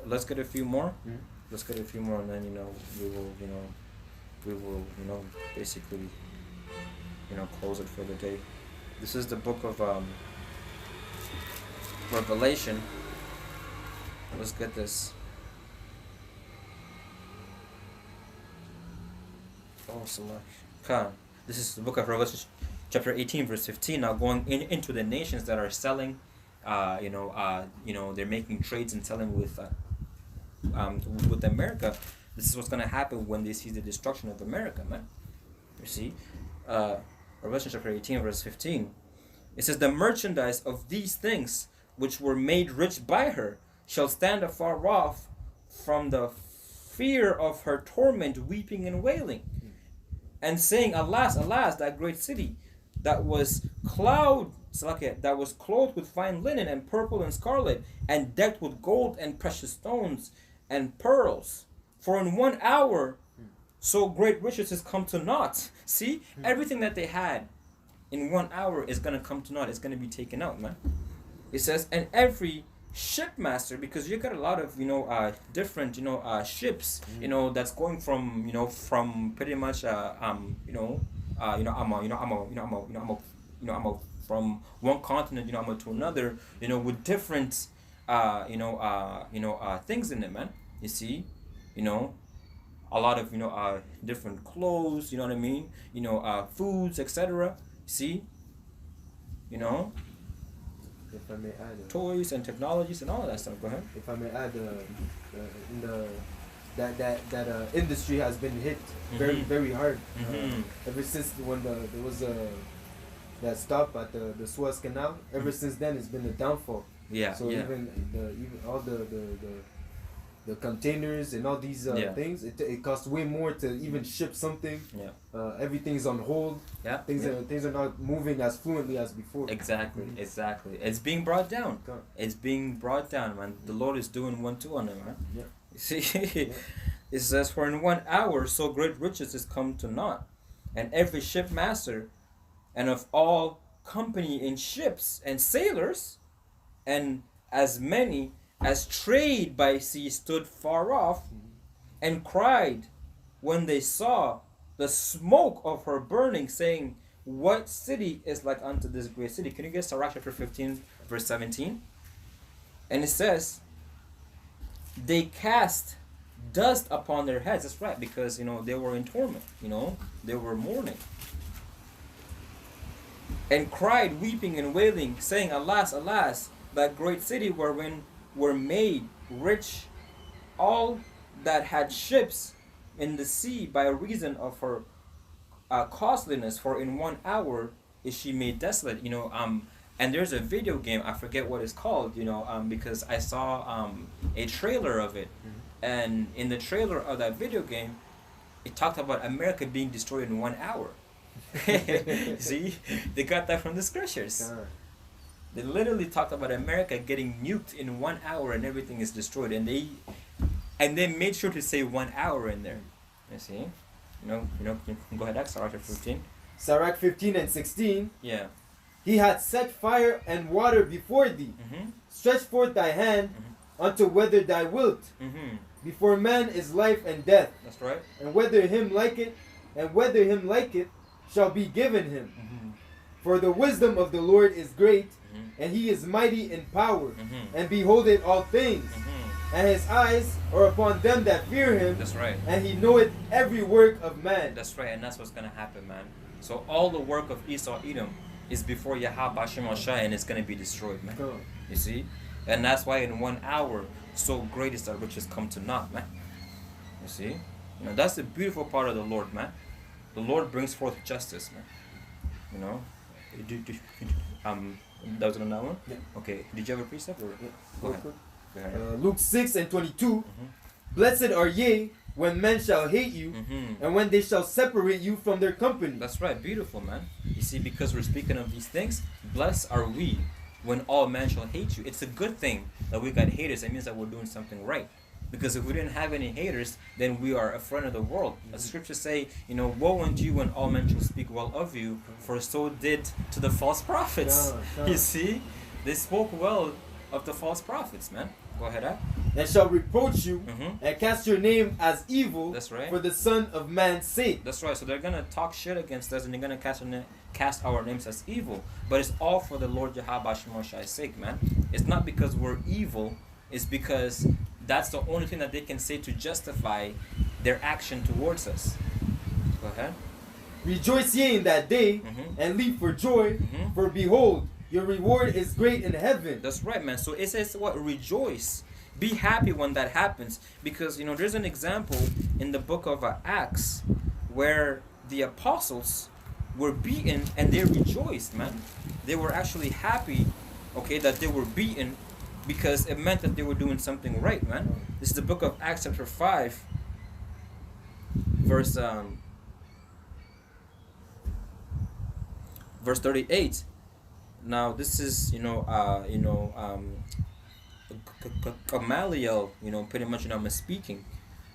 Let's get a few more. Let's get a few more, and then we will basically close it for the day. This is the book of Revelation. Let's get this. Oh, Salak Khan. This is the book of Revelation. chapter 18, verse 15. Now going into the nations that are selling, they're making trades and selling with America. This is what's going to happen when they see the destruction of America, man. You see, Revelation chapter 18, verse 15. It says, the merchandise of these things which were made rich by her shall stand afar off from the fear of her torment, weeping and wailing, and saying, alas, alas, that great city that was clothed with fine linen and purple and scarlet, and decked with gold and precious stones and pearls. For in 1 hour so great riches has come to naught. See, everything that they had in 1 hour is going to come to naught. It's going to be taken out, man. It says, and every shipmaster, because you got a lot of different ships, that's going from pretty much I'm from one continent I'm to another, with different things in it, man. You see, a lot of different clothes, you know what I mean, foods, etc. See, if I may add, toys and technologies and all of that stuff. Go ahead. If I may add, in the that industry has been hit very very hard ever since when there was that stop at the Suez Canal. Ever since then, it's been a downfall. Yeah. So even all the containers and all these things, it costs way more to even ship something. Yeah. Everything's on hold. Yeah. Things are not moving as fluently as before. Exactly. Exactly. It's being brought down. It's being brought down, man. The Lord is doing 1-2 on it, man. Yeah. You see, it says, for in 1 hour so great riches is come to naught, and every shipmaster, and of all company in ships and sailors, and as many as trade by sea stood far off, and cried when they saw the smoke of her burning, saying, what city is like unto this great city? Can you get Sirach chapter 15, verse 17? And it says, they cast dust upon their heads. That's right, because they were in torment, they were mourning, and cried, weeping and wailing, saying, alas, alas, that great city wherein were made rich all that had ships in the sea by reason of her costliness, for in 1 hour is she made desolate. And there's a video game, I forget what it's called, because I saw a trailer of it. And in the trailer of that video game, it talked about America being destroyed in 1 hour. See, they got that from the scriptures. They literally talked about America getting nuked in 1 hour and everything is destroyed, and they made sure to say 1 hour in there. You see, go ahead, Sirach 15. Sirach 15 and 16. Yeah. He hath set fire and water before thee. Stretch forth thy hand unto whether thou wilt. Before man is life and death. That's right. And whether him like it, shall be given him. For the wisdom of the Lord is great, and he is mighty in power, and beholdeth all things. And his eyes are upon them that fear him. That's right. And he knoweth every work of man. That's right, and that's what's going to happen, man. So all the work of Esau, Edom, is before Yahweh Hashem Shai, and it's going to be destroyed, man. You see? And that's why in 1 hour, so great is that riches come to naught, man. You see? That's the beautiful part of the Lord, man. The Lord brings forth justice, man. That was another one? Yeah. Okay. Did you have a precept? Or? Yeah. Go ahead. Go ahead. Luke 6 and 22. Blessed are ye when men shall hate you, and when they shall separate you from their company. That's right. Beautiful, man. You see, because we're speaking of these things, blessed are we when all men shall hate you. It's a good thing that we got haters. It means that we're doing something right. Because if we didn't have any haters, then we are a friend of the world. As scriptures say, woe unto you when all men shall speak well of you, for so did to the false prophets. You see? They spoke well of the false prophets, man. Go ahead, Ab. And shall reproach you, and cast your name as evil. That's right. For the Son of Man's sake. That's right. So they're going to talk shit against us, and they're going to cast our names as evil. But it's all for the Lord Yahweh Shemashai's sake, man. It's not because we're evil. It's because that's the only thing that they can say to justify their action towards us. Go ahead. Rejoice ye in that day, and leap for joy, for behold, your reward is great in heaven. That's right, man. So it says what? Rejoice. Be happy when that happens. Because, there's an example in the book of Acts where the apostles were beaten and they rejoiced, man. They were actually happy, that they were beaten because it meant that they were doing something right, man. This is the book of Acts chapter 5, verse 38. Now this is Gamaliel, pretty much I'm speaking.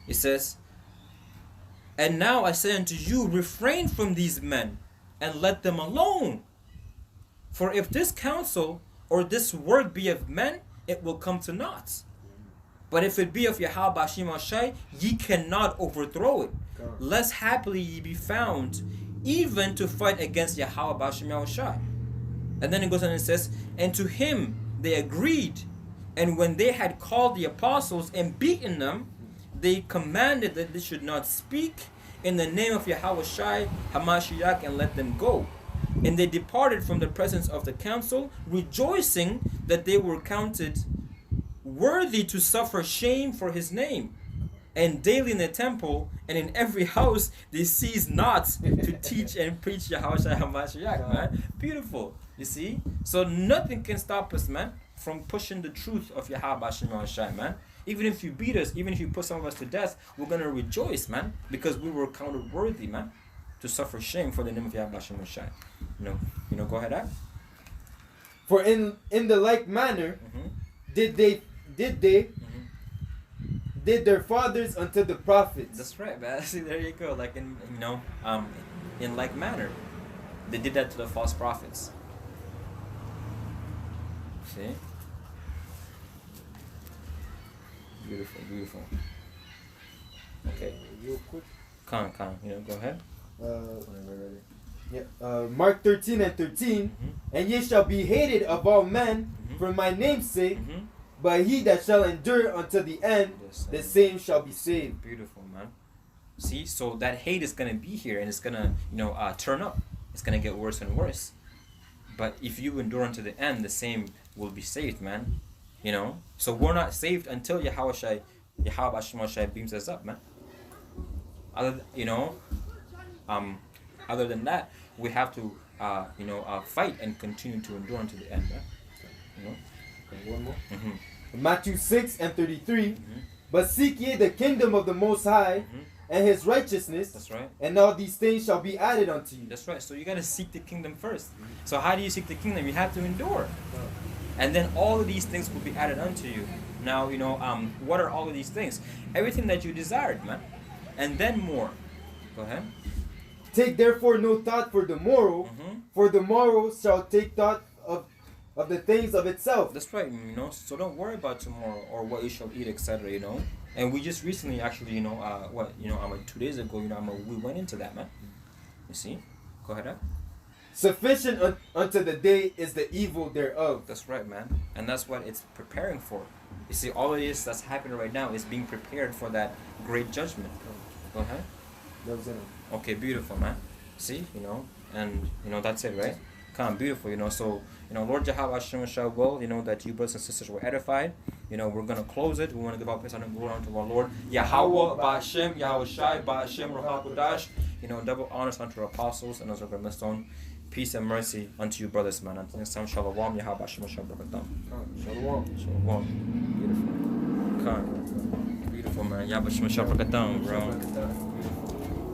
It says, and now I say unto you, refrain from these men and let them alone. For if this counsel or this word be of men, it will come to naught. But if it be of Yahweh Bashim Ashai, ye cannot overthrow it. Lest happily ye be found, even to fight against Yahweh Bashim Ashai. And then it goes on and says, and to him they agreed. And when they had called the apostles and beaten them, they commanded that they should not speak in the name of Yahweh Shai Hamashiach, and let them go. And they departed from the presence of the council, rejoicing that they were counted worthy to suffer shame for his name. And daily in the temple and in every house they cease not to teach and preach Yahweh Shai Hamashiach, man. Beautiful. You see? So nothing can stop us, man, from pushing the truth of Yahweh Bashim Shai, man. Even if you beat us, even if you put some of us to death, we're going to rejoice, man, because we were counted worthy, man, to suffer shame for the name of Yahweh Bashim Shai. Go ahead, Ak. For in the like manner did their fathers unto the prophets. That's right, man. See, there you go. Like in like manner, they did that to the false prophets. See? Beautiful. Okay. Real quick. Go ahead. Mark 13 and 13. And ye shall be hated of all men for my name's sake, but he that shall endure unto the end, the same shall be saved. Beautiful, man. See, so that hate is gonna be here, and it's gonna, turn up. It's gonna get worse and worse. But if you endure unto the end, the same will be saved, man. So we're not saved until Yahweh Bashim Shai beams us up, man. Other than that, we have to fight and continue to endure unto the end, man. Okay, one more. Matthew 6 and 33. But seek ye the kingdom of the Most High and his righteousness. That's right. And all these things shall be added unto you. That's right. So you got to seek the kingdom first. So how do you seek the kingdom? You have to endure. And then all of these things will be added unto you. Now, what are all of these things? Everything that you desired, man. And then more. Go ahead. Take therefore no thought for the morrow, for the morrow shall take thought of the things of itself. That's right, so don't worry about tomorrow or what you shall eat, etc., And we just recently actually, 2 days ago, we went into that, man. You see? Go ahead, Sufficient unto the day is the evil thereof. That's right, man. And that's what it's preparing for. You see, all of this that's happening right now is being prepared for that great judgment. Go ahead. That was it. Okay, beautiful, man. See, and that's it, right? Come on, beautiful, so Lord Yahweh Hashem shall will, that you brothers and sisters were edified. We're gonna close it. We want to give our praise and glory unto our Lord Yahweh Ba'Hashem, Yahweh Shai Ba'Hashem Ruach HaKodesh. Double honors unto our apostles and those of our millstone. Peace and mercy unto you, brothers, man. Until next time, Shalom, Yahweh Ba'Hashem Shal Brakatam. Shalom. Beautiful. Beautiful, man. Yahweh Ba'Hashem Shal Brakatam, bro.